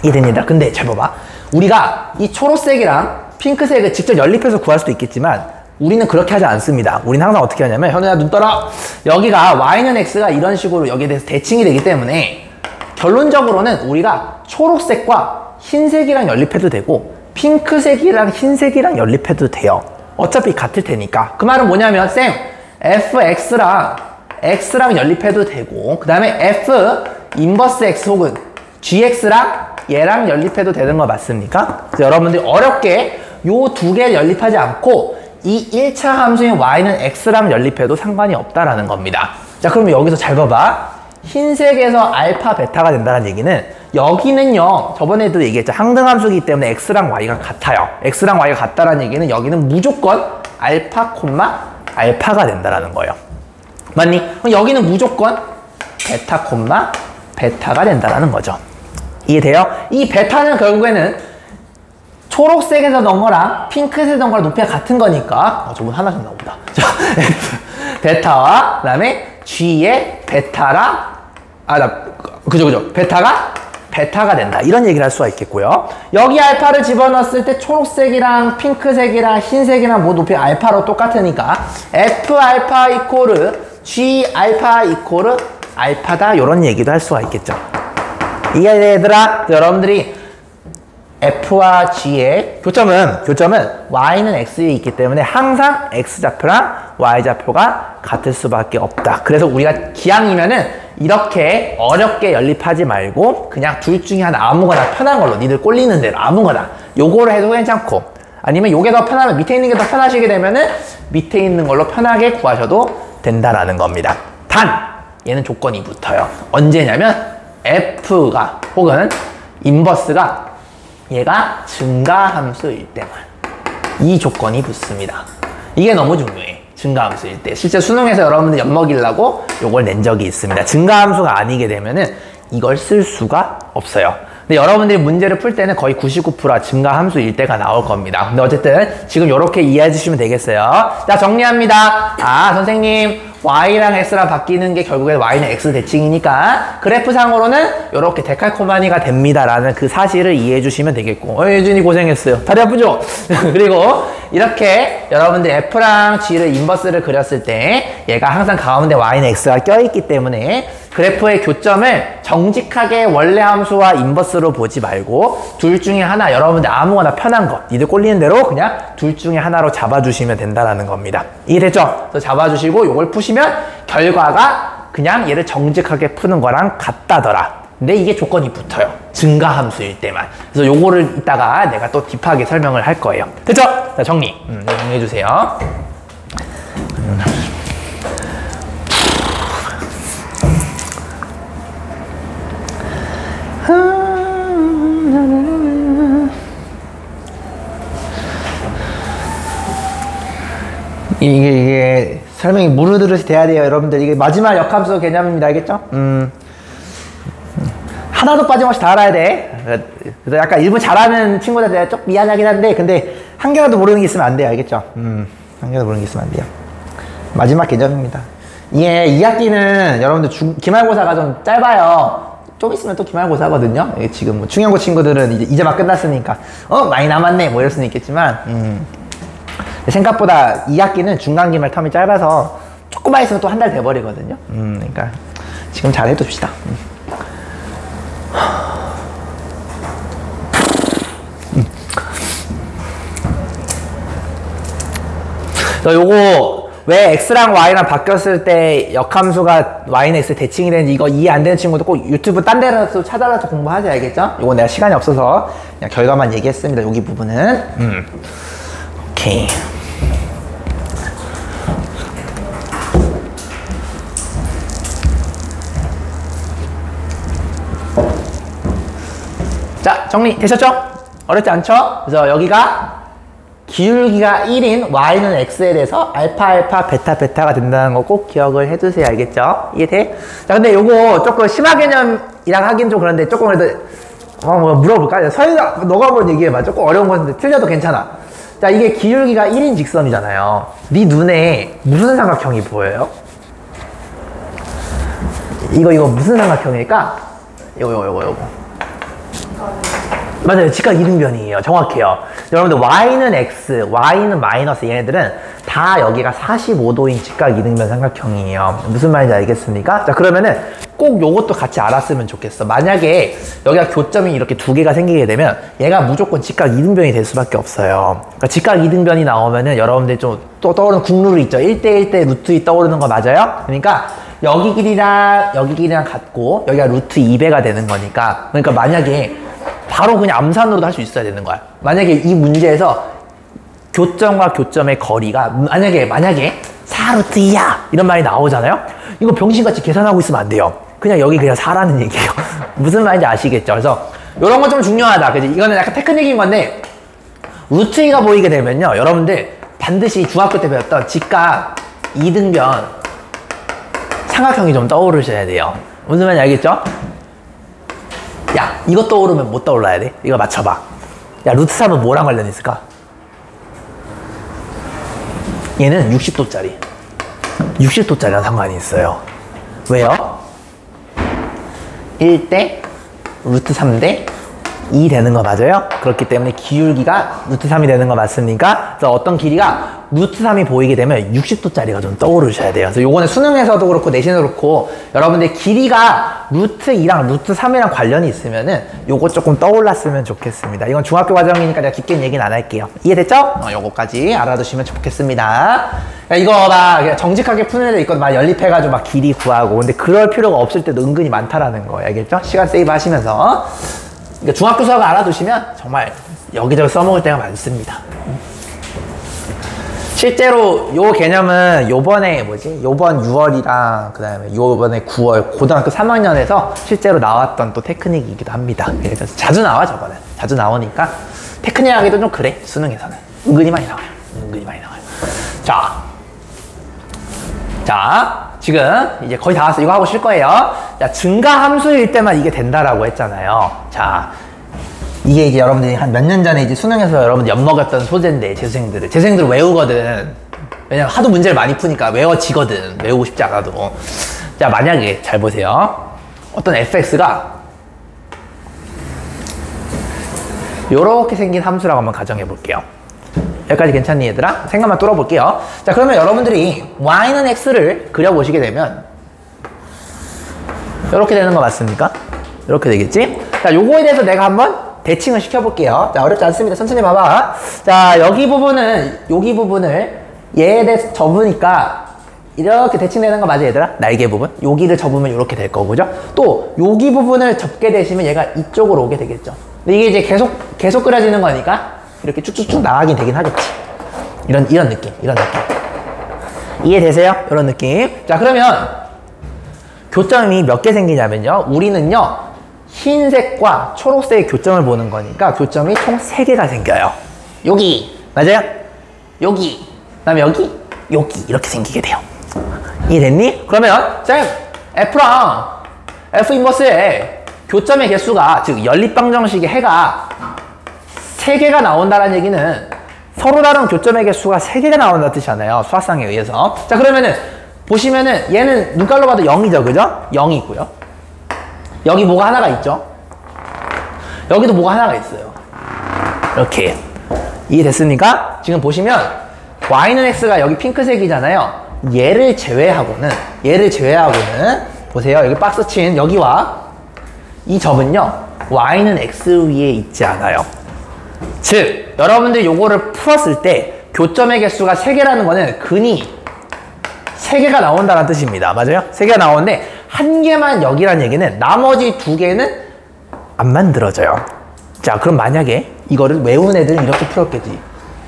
Speaker 1: 이해됩니다. 근데 잘 봐봐. 우리가 이 초록색이랑 핑크색을 직접 연립해서 구할 수도 있겠지만 우리는 그렇게 하지 않습니다. 우리는 항상 어떻게 하냐면 현우야 눈 떠라. 여기가 y는 x가 이런 식으로 여기에 대해서 대칭이 되기 때문에 결론적으로는 우리가 초록색과 흰색이랑 연립해도 되고 핑크색이랑 흰색이랑 연립해도 돼요. 어차피 같을 테니까. 그 말은 뭐냐면 쌤 fx랑 x랑 연립해도 되고 그 다음에 f 인버스 x 혹은 gx랑 얘랑 연립해도 되는 거 맞습니까? 그래서 여러분들이 어렵게 요 두 개를 연립하지 않고 이 1차 함수인 y는 x랑 연립해도 상관이 없다라는 겁니다. 자, 그러면 여기서 잘 봐봐. 흰색에서 알파, 베타가 된다는 얘기는 여기는요, 저번에도 얘기했죠. 항등함수이기 때문에 x랑 y가 같아요. x랑 y가 같다라는 얘기는 여기는 무조건 알파, 알파가 된다라는 거예요. 맞니? 그럼 여기는 무조건 베타, 베타가 된다라는 거죠. 이해돼요? 이 베타는 결국에는 초록색에서 넣은 거랑 핑크색에서 넣은 거랑 높이가 같은 거니까 저분 하나씩 나온다. 자, F 베타와 그 다음에 G의 베타랑 그죠 베타가 된다. 이런 얘기를 할 수가 있겠고요. 여기 알파를 집어넣었을 때 초록색이랑 핑크색이랑 흰색이랑 뭐 높이가 알파로 똑같으니까 F 알파 이코르 G 알파 이코르 알파다. 이런 얘기도 할 수가 있겠죠. 이게 얘들아, 여러분들이 F와 G의 교점은 Y는 X에 있기 때문에 항상 X좌표랑 Y좌표가 같을 수밖에 없다. 그래서 우리가 기왕이면은 이렇게 어렵게 연립하지 말고 그냥 둘 중에 하나 아무거나 편한 걸로 니들 꼴리는 대로 아무거나 요거를 해도 괜찮고 아니면 요게 더 편하면 밑에 있는 게 더 편하시게 되면은 밑에 있는 걸로 편하게 구하셔도 된다라는 겁니다. 단 얘는 조건이 붙어요. 언제냐면 F가 혹은 인버스가 얘가 증가함수일 때만 이 조건이 붙습니다. 이게 너무 중요해. 증가함수일 때. 실제 수능에서 여러분들 엿먹이려고 요걸 낸 적이 있습니다. 증가함수가 아니게 되면은 이걸 쓸 수가 없어요. 근데 여러분들이 문제를 풀 때는 거의 99% 증가 함수일 때가 나올 겁니다. 근데 어쨌든 지금 이렇게 이해해 주시면 되겠어요. 자, 정리합니다. 선생님, y랑 x랑 바뀌는 게 결국에 y는 x 대칭이니까 그래프상으로는 이렇게 데칼코마니가 됩니다라는 그 사실을 이해해 주시면 되겠고, 예준이 고생했어요. 다리 아프죠? 그리고 이렇게 여러분들 f랑 g를 인버스를 그렸을 때 얘가 항상 가운데 y는 x가 껴있기 때문에 그래프의 교점을 정직하게 원래 함수와 인버스로 보지 말고 둘 중에 하나, 여러분들 아무거나 편한 거, 니들 꼴리는 대로 그냥 둘 중에 하나로 잡아주시면 된다는 겁니다. 이해됐죠? 그래서 잡아주시고 요걸 푸시면 결과가 그냥 얘를 정직하게 푸는 거랑 같다더라. 근데 이게 조건이 붙어요. 증가함수일 때만. 그래서 요거를 이따가 내가 또 딥하게 설명을 할 거예요. 됐죠? 자, 정리. 정리해주세요. 이게 설명이 무르드릇이 돼야 돼요, 여러분들. 이게 마지막 역함수 개념입니다. 알겠죠? 하나도 빠짐없이 다 알아야 돼. 그래서 약간 일부 잘하는 친구들 좀 미안하긴 한데, 근데 한 개라도 모르는 게 있으면 안 돼요. 알겠죠? 한 개라도 모르는 게 있으면 안 돼요. 마지막 개념입니다. 이게 2학기는 여러분들 기말고사가 좀 짧아요. 좀 있으면 또 기말고사거든요. 지금 뭐 중형고 친구들은 이제 막 끝났으니까 많이 남았네 뭐 이럴 수는 있겠지만 생각보다 2학기는 중간기말 텀이 짧아서 조금만 있으면 또 한 달 돼버리거든요. 그러니까 지금 잘 해둡시다. 요거 왜 x랑 y랑 바뀌었을 때 역함수가 y는 x 대칭이 되는지 이거 이해 안 되는 친구도 꼭 유튜브 딴 데라도 찾아가서 공부하지, 알겠죠? 이거 내가 시간이 없어서 그냥 결과만 얘기했습니다. 여기 부분은 오케이. 자, 정리되셨죠? 어렵지 않죠? 그래서 여기가 기울기가 1인 y는 x에 대해서 알파 알파 베타 베타가 된다는 거 꼭 기억을 해두세요. 알겠죠? 이해돼? 자, 근데 요거 조금 심화 개념이랑 하긴 좀 그런데 조금 그래도 뭐 물어볼까? 서희가 너가 한번 얘기해봐. 조금 어려운 건데 틀려도 괜찮아. 자, 이게 기울기가 1인 직선이잖아요. 네 눈에 무슨 삼각형이 보여요? 이거 무슨 삼각형일까? 요거 맞아요. 직각 이등변이에요. 정확해요. 여러분들 y는 x, y는 마이너스, 얘네들은 다 여기가 45도인 직각 이등변 삼각형이에요. 무슨 말인지 알겠습니까? 자, 그러면은 꼭 요것도 같이 알았으면 좋겠어. 만약에 여기가 교점이 이렇게 두 개가 생기게 되면 얘가 무조건 직각 이등변이 될 수밖에 없어요. 그러니까 직각 이등변이 나오면은 여러분들 좀 또 떠오르는 국룰이 있죠. 1대1대 루트 2 떠오르는 거 맞아요? 그러니까 여기 길이랑 같고 여기가 루트 2배가 되는 거니까, 그러니까 만약에 바로 그냥 암산으로도 할 수 있어야 되는 거야. 만약에 이 문제에서 교점과 교점의 거리가 만약에 4루트 2야 이런 말이 나오잖아요. 이거 병신같이 계산하고 있으면 안 돼요. 그냥 여기 그냥 4라는 얘기예요. 무슨 말인지 아시겠죠? 그래서 이런 건 좀 중요하다. 그치? 이거는 약간 테크닉인 건데, 루트 2가 보이게 되면요, 여러분들 반드시 중학교 때 배웠던 직각 이등변 삼각형이 좀 떠오르셔야 돼요. 무슨 말인지 알겠죠? 야, 이거 떠오르면 못 떠올라야 돼? 이거 맞춰봐. 야, 루트 3은 뭐랑 관련 있을까? 얘는 60도짜리. 60도짜리랑 상관이 있어요. 왜요? 1대 루트 3대 2 되는 거 맞아요? 그렇기 때문에 기울기가 루트 3이 되는 거 맞습니까? 그래서 어떤 길이가 루트 3이 보이게 되면 60도짜리가 좀 떠오르셔야 돼요. 그래서 요거는 수능에서도 그렇고 내신도 그렇고 여러분들 길이가 루트 2랑 루트 3이랑 관련이 있으면은 요거 조금 떠올랐으면 좋겠습니다. 이건 중학교 과정이니까 내가 깊게는 얘기는 안 할게요. 이해됐죠? 요거까지 알아두시면 좋겠습니다. 이거 막 정직하게 푸는 애들 있거든. 막 연립해가지고 막 길이 구하고. 근데 그럴 필요가 없을 때도 은근히 많다라는 거예요. 알겠죠? 시간 세이브 하시면서. 그러니까 중학교 수학을 알아두시면 정말 여기저기 써먹을 때가 많습니다. 실제로 요 개념은 요번 6월이랑 그 다음에 요번에 9월 고등학교 3학년에서 실제로 나왔던 또 테크닉이기도 합니다. 그래서 자주 나와, 저거는. 자주 나오니까 테크닉 하기도 좀 그래, 수능에서는. 은근히 많이 나와요. 지금 이제 거의 다 왔어. 이거 하고 쉴 거예요. 자, 증가 함수일 때만 이게 된다라고 했잖아요. 자, 이게 이제 여러분들이 한 몇 년 전에 이제 수능에서 여러분들 엿먹었던 소재인데, 재수생들은 외우거든. 왜냐면 하도 문제를 많이 푸니까 외워지거든. 외우고 싶지 않아도. 자, 만약에 잘 보세요. 어떤 fx가 요렇게 생긴 함수라고 한번 가정해 볼게요. 여기까지 괜찮니 얘들아? 생각만 뚫어볼게요. 자, 그러면 여러분들이 y는 x를 그려보시게 되면 이렇게 되는 거 맞습니까? 이렇게 되겠지? 자, 요거에 대해서 내가 한번 대칭을 시켜볼게요. 자, 어렵지 않습니다. 천천히 봐봐. 자, 여기 부분을 얘에 대해서 접으니까 이렇게 대칭되는 거 맞아 얘들아? 날개 부분? 여기를 접으면 이렇게 될 거고, 그죠? 또 여기 부분을 접게 되시면 얘가 이쪽으로 오게 되겠죠. 근데 이게 이제 계속 그려지는 거니까 이렇게 쭉쭉쭉 나가긴 되긴 하겠지. 이런 느낌. 이해되세요? 이런 느낌. 자, 그러면 교점이 몇 개 생기냐면요. 우리는요, 흰색과 초록색의 교점을 보는 거니까 교점이 총 3개가 생겨요. 여기, 맞아요? 여기, 그 다음에 여기 이렇게 생기게 돼요. 이해됐니? 그러면 쌤, F랑 F 인버스의 교점의 개수가, 즉 연립방정식의 해가 3개가 나온다는 얘기는 서로 다른 교점의 개수가 3개가 나온다는 뜻이잖아요. 수학상에 의해서. 자, 그러면은 보시면은 얘는 눈깔로 봐도 0이죠, 그죠? 0이 있고요. 여기 뭐가 하나가 있죠? 여기도 뭐가 하나가 있어요. 이렇게. 이해됐습니까? 지금 보시면 y는 x가 여기 핑크색이잖아요. 얘를 제외하고는 보세요. 여기 박스 친 여기와 이 점은요, y는 x 위에 있지 않아요. 즉, 여러분들 요거를 풀었을 때 교점의 개수가 3개라는 거는 근이 3개가 나온다는 뜻입니다. 맞아요? 3개가 나오는데 1개만 여기란 얘기는 나머지 2개는 안 만들어져요. 자, 그럼 만약에 이거를 외운 애들은 이렇게 풀었겠지.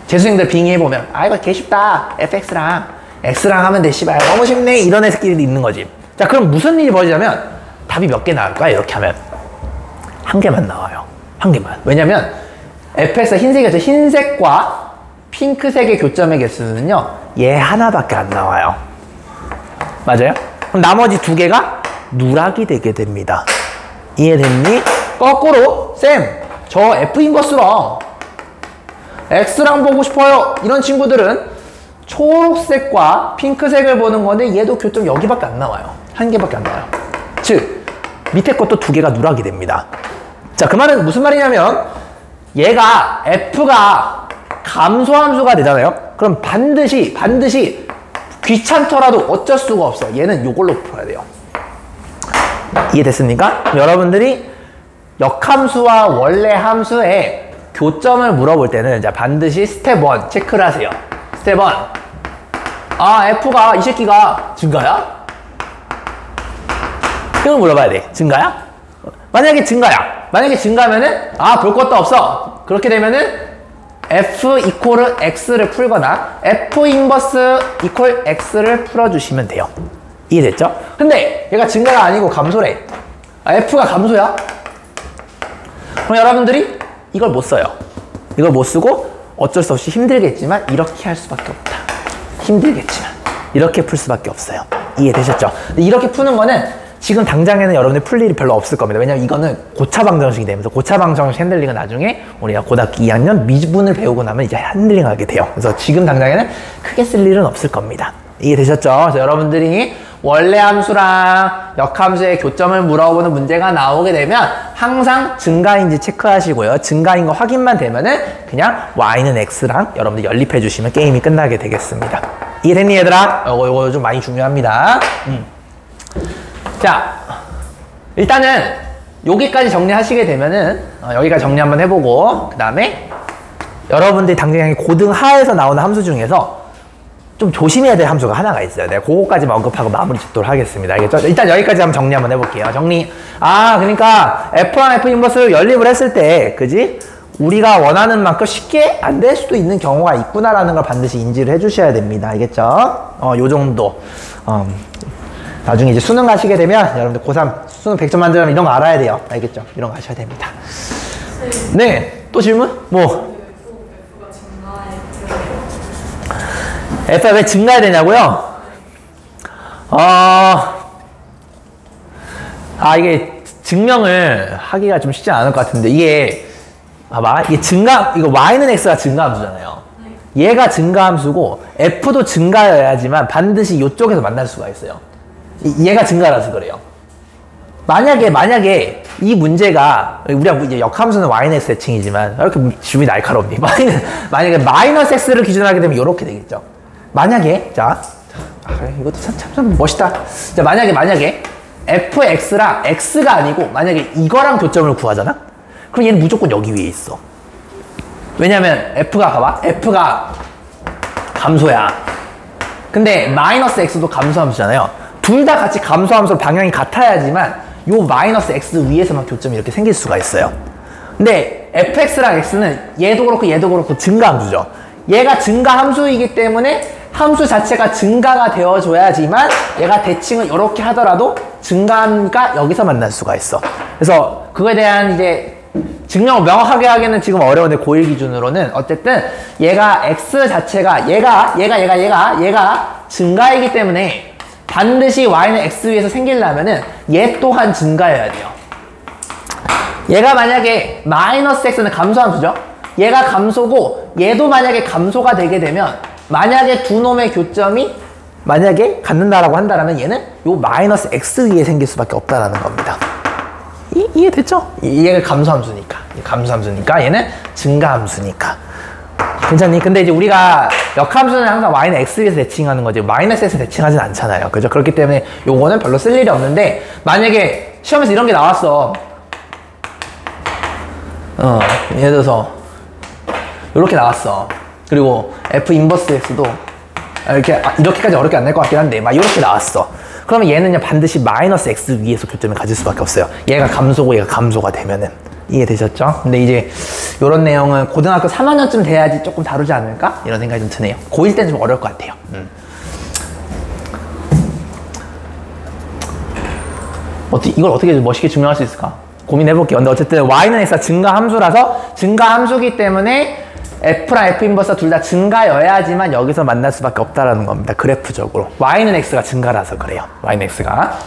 Speaker 1: 재수생들 빙의해보면 이거 개 쉽다. fx랑 x랑 하면 돼. 씨발 너무 쉽네. 이런 애들끼리 있는 거지. 자, 그럼 무슨 일이 벌어지냐면 답이 몇 개 나올까요? 이렇게 하면 1개만 나와요. 1개만. 왜냐면 fx 흰색이었죠. 흰색과 핑크색의 교점의 개수는요, 얘 하나밖에 안 나와요. 맞아요? 그럼 나머지 2개가 누락이 되게 됩니다. 이해됐니? 거꾸로 쌤, 저 F 인버스랑 X랑 보고 싶어요. 이런 친구들은 초록색과 핑크색을 보는 건데 얘도 교점 여기밖에 안 나와요. 1개밖에 안 나와요. 즉, 밑에 것도 2개가 누락이 됩니다. 자, 그 말은 무슨 말이냐면 얘가 F가 감소함수가 되잖아요. 그럼 반드시 귀찮더라도 어쩔 수가 없어. 얘는 요걸로 풀어야 돼요. 이해됐습니까? 여러분들이 역함수와 원래 함수의 교점을 물어볼 때는 자, 반드시 스텝 1 체크를 하세요. 스텝 1. F가 이 새끼가 증가야? 이걸 물어봐야 돼. 증가야? 만약에 증가면은 볼 것도 없어. 그렇게 되면은 F 이퀄 X를 풀거나 F 인버스 이퀄 X를 풀어주시면 돼요. 이해됐죠? 근데 얘가 증가가 아니고 감소래. F가 감소야? 그럼 여러분들이 이걸 못 써요. 이걸 못 쓰고 어쩔 수 없이 힘들겠지만 이렇게 할 수밖에 없다. 힘들겠지만 이렇게 풀 수밖에 없어요. 이해되셨죠? 근데 이렇게 푸는 거는 지금 당장에는 여러분들 풀 일이 별로 없을 겁니다. 왜냐면 이거는 고차방정식이 되면서 고차방정식 핸들링은 나중에 우리가 고등학교 2학년 미분을 배우고 나면 이제 핸들링을 하게 돼요. 그래서 지금 당장에는 크게 쓸 일은 없을 겁니다. 이해되셨죠? 그래서 여러분들이 원래 함수랑 역함수의 교점을 물어보는 문제가 나오게 되면 항상 증가인지 체크하시고요. 증가인 거 확인만 되면은 그냥 y는 x랑 여러분들 연립해 주시면 게임이 끝나게 되겠습니다. 이해됐니 얘들아? 이거 좀 많이 중요합니다. 자, 일단은 여기까지 정리하시게 되면은 여기까지 정리 한번 해보고 그 다음에 여러분들이 당장에 고등하에서 나오는 함수 중에서 좀 조심해야 될 함수가 하나가 있어요. 내가 그거까지만 언급하고 마무리 짓도록 하겠습니다. 알겠죠? 일단 여기까지 한번 정리 한번 해볼게요. 정리. 그러니까 F랑 F 인버스를 연립을 했을 때, 그지? 우리가 원하는 만큼 쉽게 안 될 수도 있는 경우가 있구나라는 걸 반드시 인지를 해주셔야 됩니다. 알겠죠? 요 정도. 나중에 이제 수능 가시게 되면 여러분들 고3 수능 100점 만들면 이런 거 알아야 돼요. 알겠죠? 이런 거 아셔야 됩니다. 네. 또 질문? 뭐? F가 왜 증가해야 되냐고요? 이게 증명을 하기가 좀 쉽지 않을 것 같은데, 이게, 봐봐. 이게 이거 y는 x가 증가함수잖아요. 얘가 증가함수고, f도 증가여야지만 반드시 이쪽에서 만날 수가 있어요. 얘가 증가라서 그래요. 만약에 이 문제가, 우리가 이제 역함수는 y는 x 대칭이지만, 이렇게 줌이 날카롭니? 만약에 마이너스 x를 기준으로 하게 되면 이렇게 되겠죠. 만약에, 이것도 참 멋있다. 자, 만약에 fx랑 x가 아니고 만약에 이거랑 교점을 구하잖아? 그럼 얘는 무조건 여기 위에 있어. 왜냐면 f가 감소야. 근데 마이너스 x도 감소함수잖아요. 둘 다 같이 감소함수로 방향이 같아야지만 요 마이너스 x 위에서만 교점이 이렇게 생길 수가 있어요. 근데 fx랑 x는 얘도 그렇고 증가함수죠. 얘가 증가함수이기 때문에 함수 자체가 증가가 되어줘야지만 얘가 대칭을 이렇게 하더라도 증가하니까 여기서 만날 수가 있어. 그래서 그거에 대한 이제 증명을 명확하게 하기는 지금 어려운데 고1 기준으로는 어쨌든 얘가 x 자체가 얘가 증가이기 때문에 반드시 y는 x 위에서 생기려면은 얘 또한 증가해야 돼요. 얘가 만약에 마이너스 x는 감소함수죠. 얘가 감소고 얘도 만약에 감소가 되게 되면 만약에 두 놈의 교점이 만약에 갖는다라고 한다면 얘는 요 마이너스 x 위에 생길 수밖에 없다라는 겁니다. 이해됐죠? 얘가 감소함수니까 얘는 증가함수니까. 괜찮니? 근데 이제 우리가 역함수는 항상 y는 x 위에서 대칭하는 거지 마이너스 x 대칭하진 않잖아요. 그죠? 그렇기 때문에 요거는 별로 쓸 일이 없는데 만약에 시험에서 이런 게 나왔어. 예를 들어서 이렇게 나왔어. 그리고 f 인버스 x도 이렇게까지 어렵게 안 낼 것 같긴 한데 막 이렇게 나왔어. 그러면 얘는요 반드시 마이너스 x 위에서 교점을 가질 수밖에 없어요. 얘가 감소고 얘가 감소가 되면은. 이해되셨죠? 근데 이제 이런 내용은 고등학교 3학년쯤 돼야지 조금 다루지 않을까? 이런 생각이 좀 드네요. 고1 때는 좀 어려울 것 같아요. 이걸 어떻게 멋있게 증명할 수 있을까? 고민해볼게요. 근데 어쨌든 y는 x가 증가함수라서 증가함수기 때문에 f랑 f 인버스가 둘 다 증가여야지만 여기서 만날 수밖에 없다라는 겁니다. 그래프적으로. y는 x가 증가라서 그래요. y는 x가.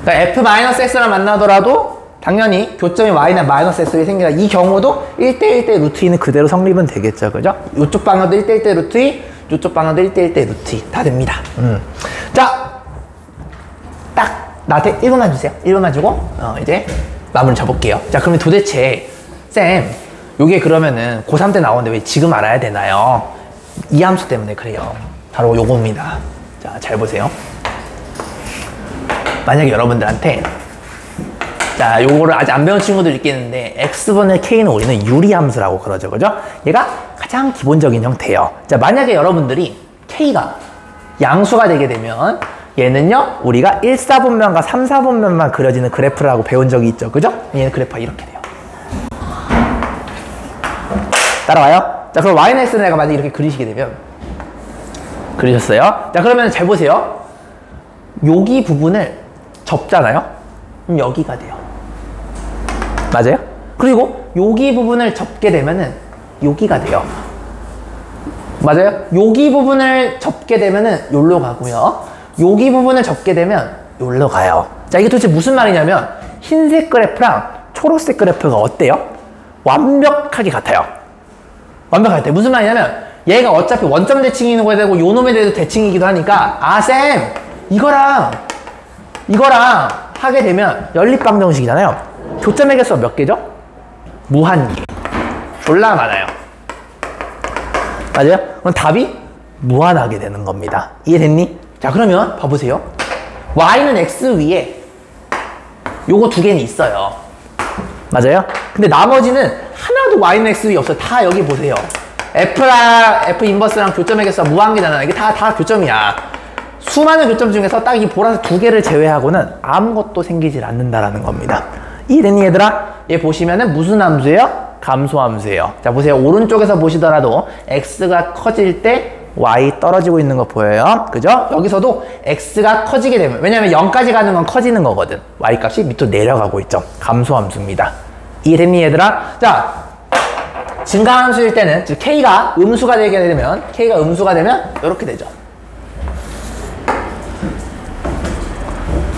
Speaker 1: 그러니까 f-x랑 만나더라도 당연히 교점이 y나 마이너스 x에 생기다. 이 경우도 1대1대 루트 2는 그대로 성립은 되겠죠. 그죠? 이쪽 방향도 1대1대 루트 2, 이쪽 방향도 1대1대 루트 2. 다 됩니다. 자, 딱 나한테 1분만 주세요. 1분만 주고 이제 마무리 잡을게요. 자, 그러면 도대체 쌤, 요게 그러면은 고3 때 나오는데 왜 지금 알아야 되나요? 이 함수 때문에 그래요. 바로 요겁니다. 자, 잘 보세요. 만약에 여러분들한테 자, 요거를 아직 안 배운 친구들 있겠는데 x분의 k는 우리는 유리함수라고 그러죠. 그죠? 얘가 가장 기본적인 형태예요. 자, 만약에 여러분들이 k가 양수가 되게 되면 얘는요 우리가 1, 4분면과 3, 4분면만 그려지는 그래프라고 배운 적이 있죠. 그죠? 얘는 그래프가 이렇게 돼요. 따라와요? 자, 그럼 y는 x는 내가 만약에 이렇게 그리시게 되면 그리셨어요? 자, 그러면 잘 보세요. 여기 부분을 접잖아요? 그럼 여기가 돼요. 맞아요? 그리고 여기 부분을 접게 되면은 여기가 돼요. 맞아요? 여기 부분을 접게 되면은 여기로 가고요. 여기 부분을 접게 되면 여기로 가요. 자, 이게 도대체 무슨 말이냐면 흰색 그래프랑 초록색 그래프가 어때요? 완벽하게 같아요. 완벽하게 같아요. 무슨 말이냐면 얘가 어차피 원점 대칭이고 되고 요 놈에 대해서 대칭이기도 하니까 아, 쌤! 이거랑 하게 되면 연립방정식이잖아요. 교점의 개수가 몇 개죠? 무한개. 졸라 많아요. 맞아요? 그럼 답이 무한하게 되는 겁니다. 이해됐니? 자, 그러면 봐보세요. y는 x 위에 요거 두 개는 있어요. 맞아요? 근데 나머지는 하나도 y는 x 위에 없어요. 다 여기 보세요. f 인버스랑 교점의 개수가 무한개잖아. 이게 다 교점이야. 수많은 교점 중에서 딱 이 보라색 두 개를 제외하고는 아무것도 생기질 않는다라는 겁니다. 이해됐니, 얘들아? 얘 보시면은 무슨 함수예요? 감소함수예요. 자, 보세요. 오른쪽에서 보시더라도 x가 커질 때 y 떨어지고 있는 거 보여요? 그죠? 여기서도 x가 커지게 되면, 왜냐면 0까지 가는 건 커지는 거거든. y 값이 밑으로 내려가고 있죠. 감소함수입니다. 이해됐니, 얘들아? 자, 증가함수일 때는, 즉 k가 음수가 되게 되면 이렇게 되죠.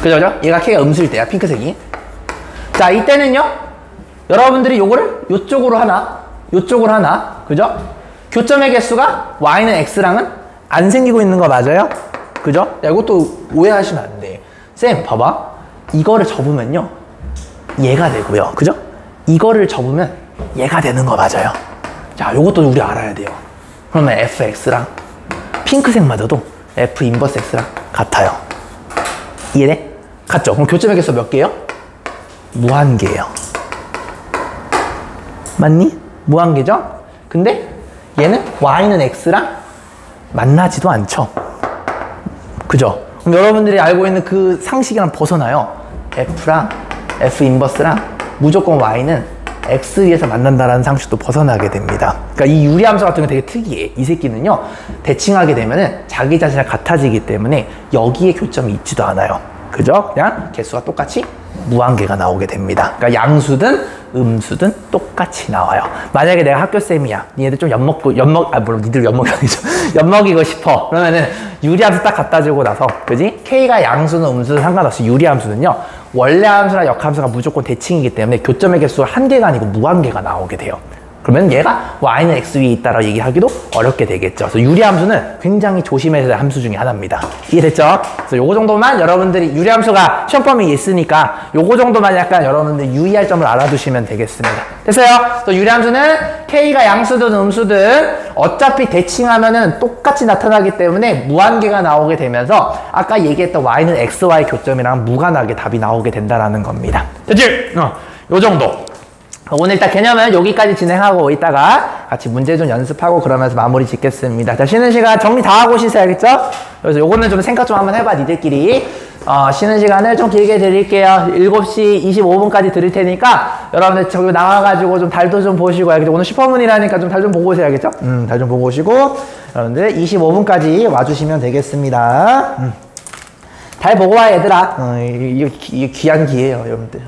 Speaker 1: 그죠? 얘가 K가 음수일 때야, 핑크색이. 자, 이때는요, 여러분들이 요거를 요쪽으로 하나, 요쪽으로 하나, 그죠? 교점의 개수가 Y는 X랑은 안 생기고 있는 거 맞아요? 그죠? 야, 이것도 오해하시면 안 돼. 쌤, 봐봐. 이거를 접으면요, 얘가 되고요. 그죠? 이거를 접으면 얘가 되는 거 맞아요. 자, 요것도 우리 알아야 돼요. 그러면 fx랑 핑크색마저도 f 인버스 x랑 같아요. 이해돼? 같죠? 그럼 교점의 개수 몇 개예요? 무한개예요. 맞니? 무한개죠? 근데 얘는 y는 x랑 만나지도 않죠. 그죠? 그럼 여러분들이 알고 있는 그 상식이랑 벗어나요. f랑 f 인버스랑 무조건 y는 x 위에서 만난다라는 상식도 벗어나게 됩니다. 그러니까 이 유리함수 같은 거 되게 특이해. 이 새끼는요, 대칭하게 되면은 자기 자신이랑 같아지기 때문에 여기에 교점이 있지도 않아요. 그죠? 그냥 개수가 똑같이 무한개가 나오게 됩니다. 그러니까 양수든 음수든 똑같이 나와요. 만약에 내가 학교쌤이야. 니네들 좀 물론 니들 엿먹이 아니죠. 엿먹이고 싶어. 그러면은 유리함수 딱 갖다 주고 나서, 그지? K가 양수는 음수는 상관없이 유리함수는요, 원래 함수나 역함수가 무조건 대칭이기 때문에 교점의 개수가 한 개가 아니고 무한개가 나오게 돼요. 그러면 얘가 y는 x 위에 있다라고 얘기하기도 어렵게 되겠죠. 그래서 유리함수는 굉장히 조심해야 될 함수 중에 하나입니다. 이해됐죠? 그래서 요거 정도만 여러분들이 유리함수가 시험 범위에 있으니까 요거 정도만 약간 여러분들 유의할 점을 알아두시면 되겠습니다. 됐어요? 그래서 유리함수는 K가 양수든 음수든 어차피 대칭하면은 똑같이 나타나기 때문에 무한개가 나오게 되면서 아까 얘기했던 y는 xy 교점이랑 무관하게 답이 나오게 된다라는 겁니다. 됐지? 요 정도. 오늘 일단 개념은 여기까지 진행하고 이따가 같이 문제 좀 연습하고 그러면서 마무리 짓겠습니다. 자, 쉬는 시간 정리 다 하고 쉬셔야겠죠? 그래서 요거는 좀 생각 좀 한번 해봐, 니들끼리. 쉬는 시간을 좀 길게 드릴게요. 7시 25분까지 드릴 테니까 여러분들 저기 나와가지고 좀 달도 좀 보시고, 오늘 슈퍼문이라니까 좀 달 좀 보고 오셔야겠죠? 달 좀 보고 오시고 여러분들 25분까지 와주시면 되겠습니다. 달 보고 와, 얘들아. 이거 귀한 기회예요, 여러분들.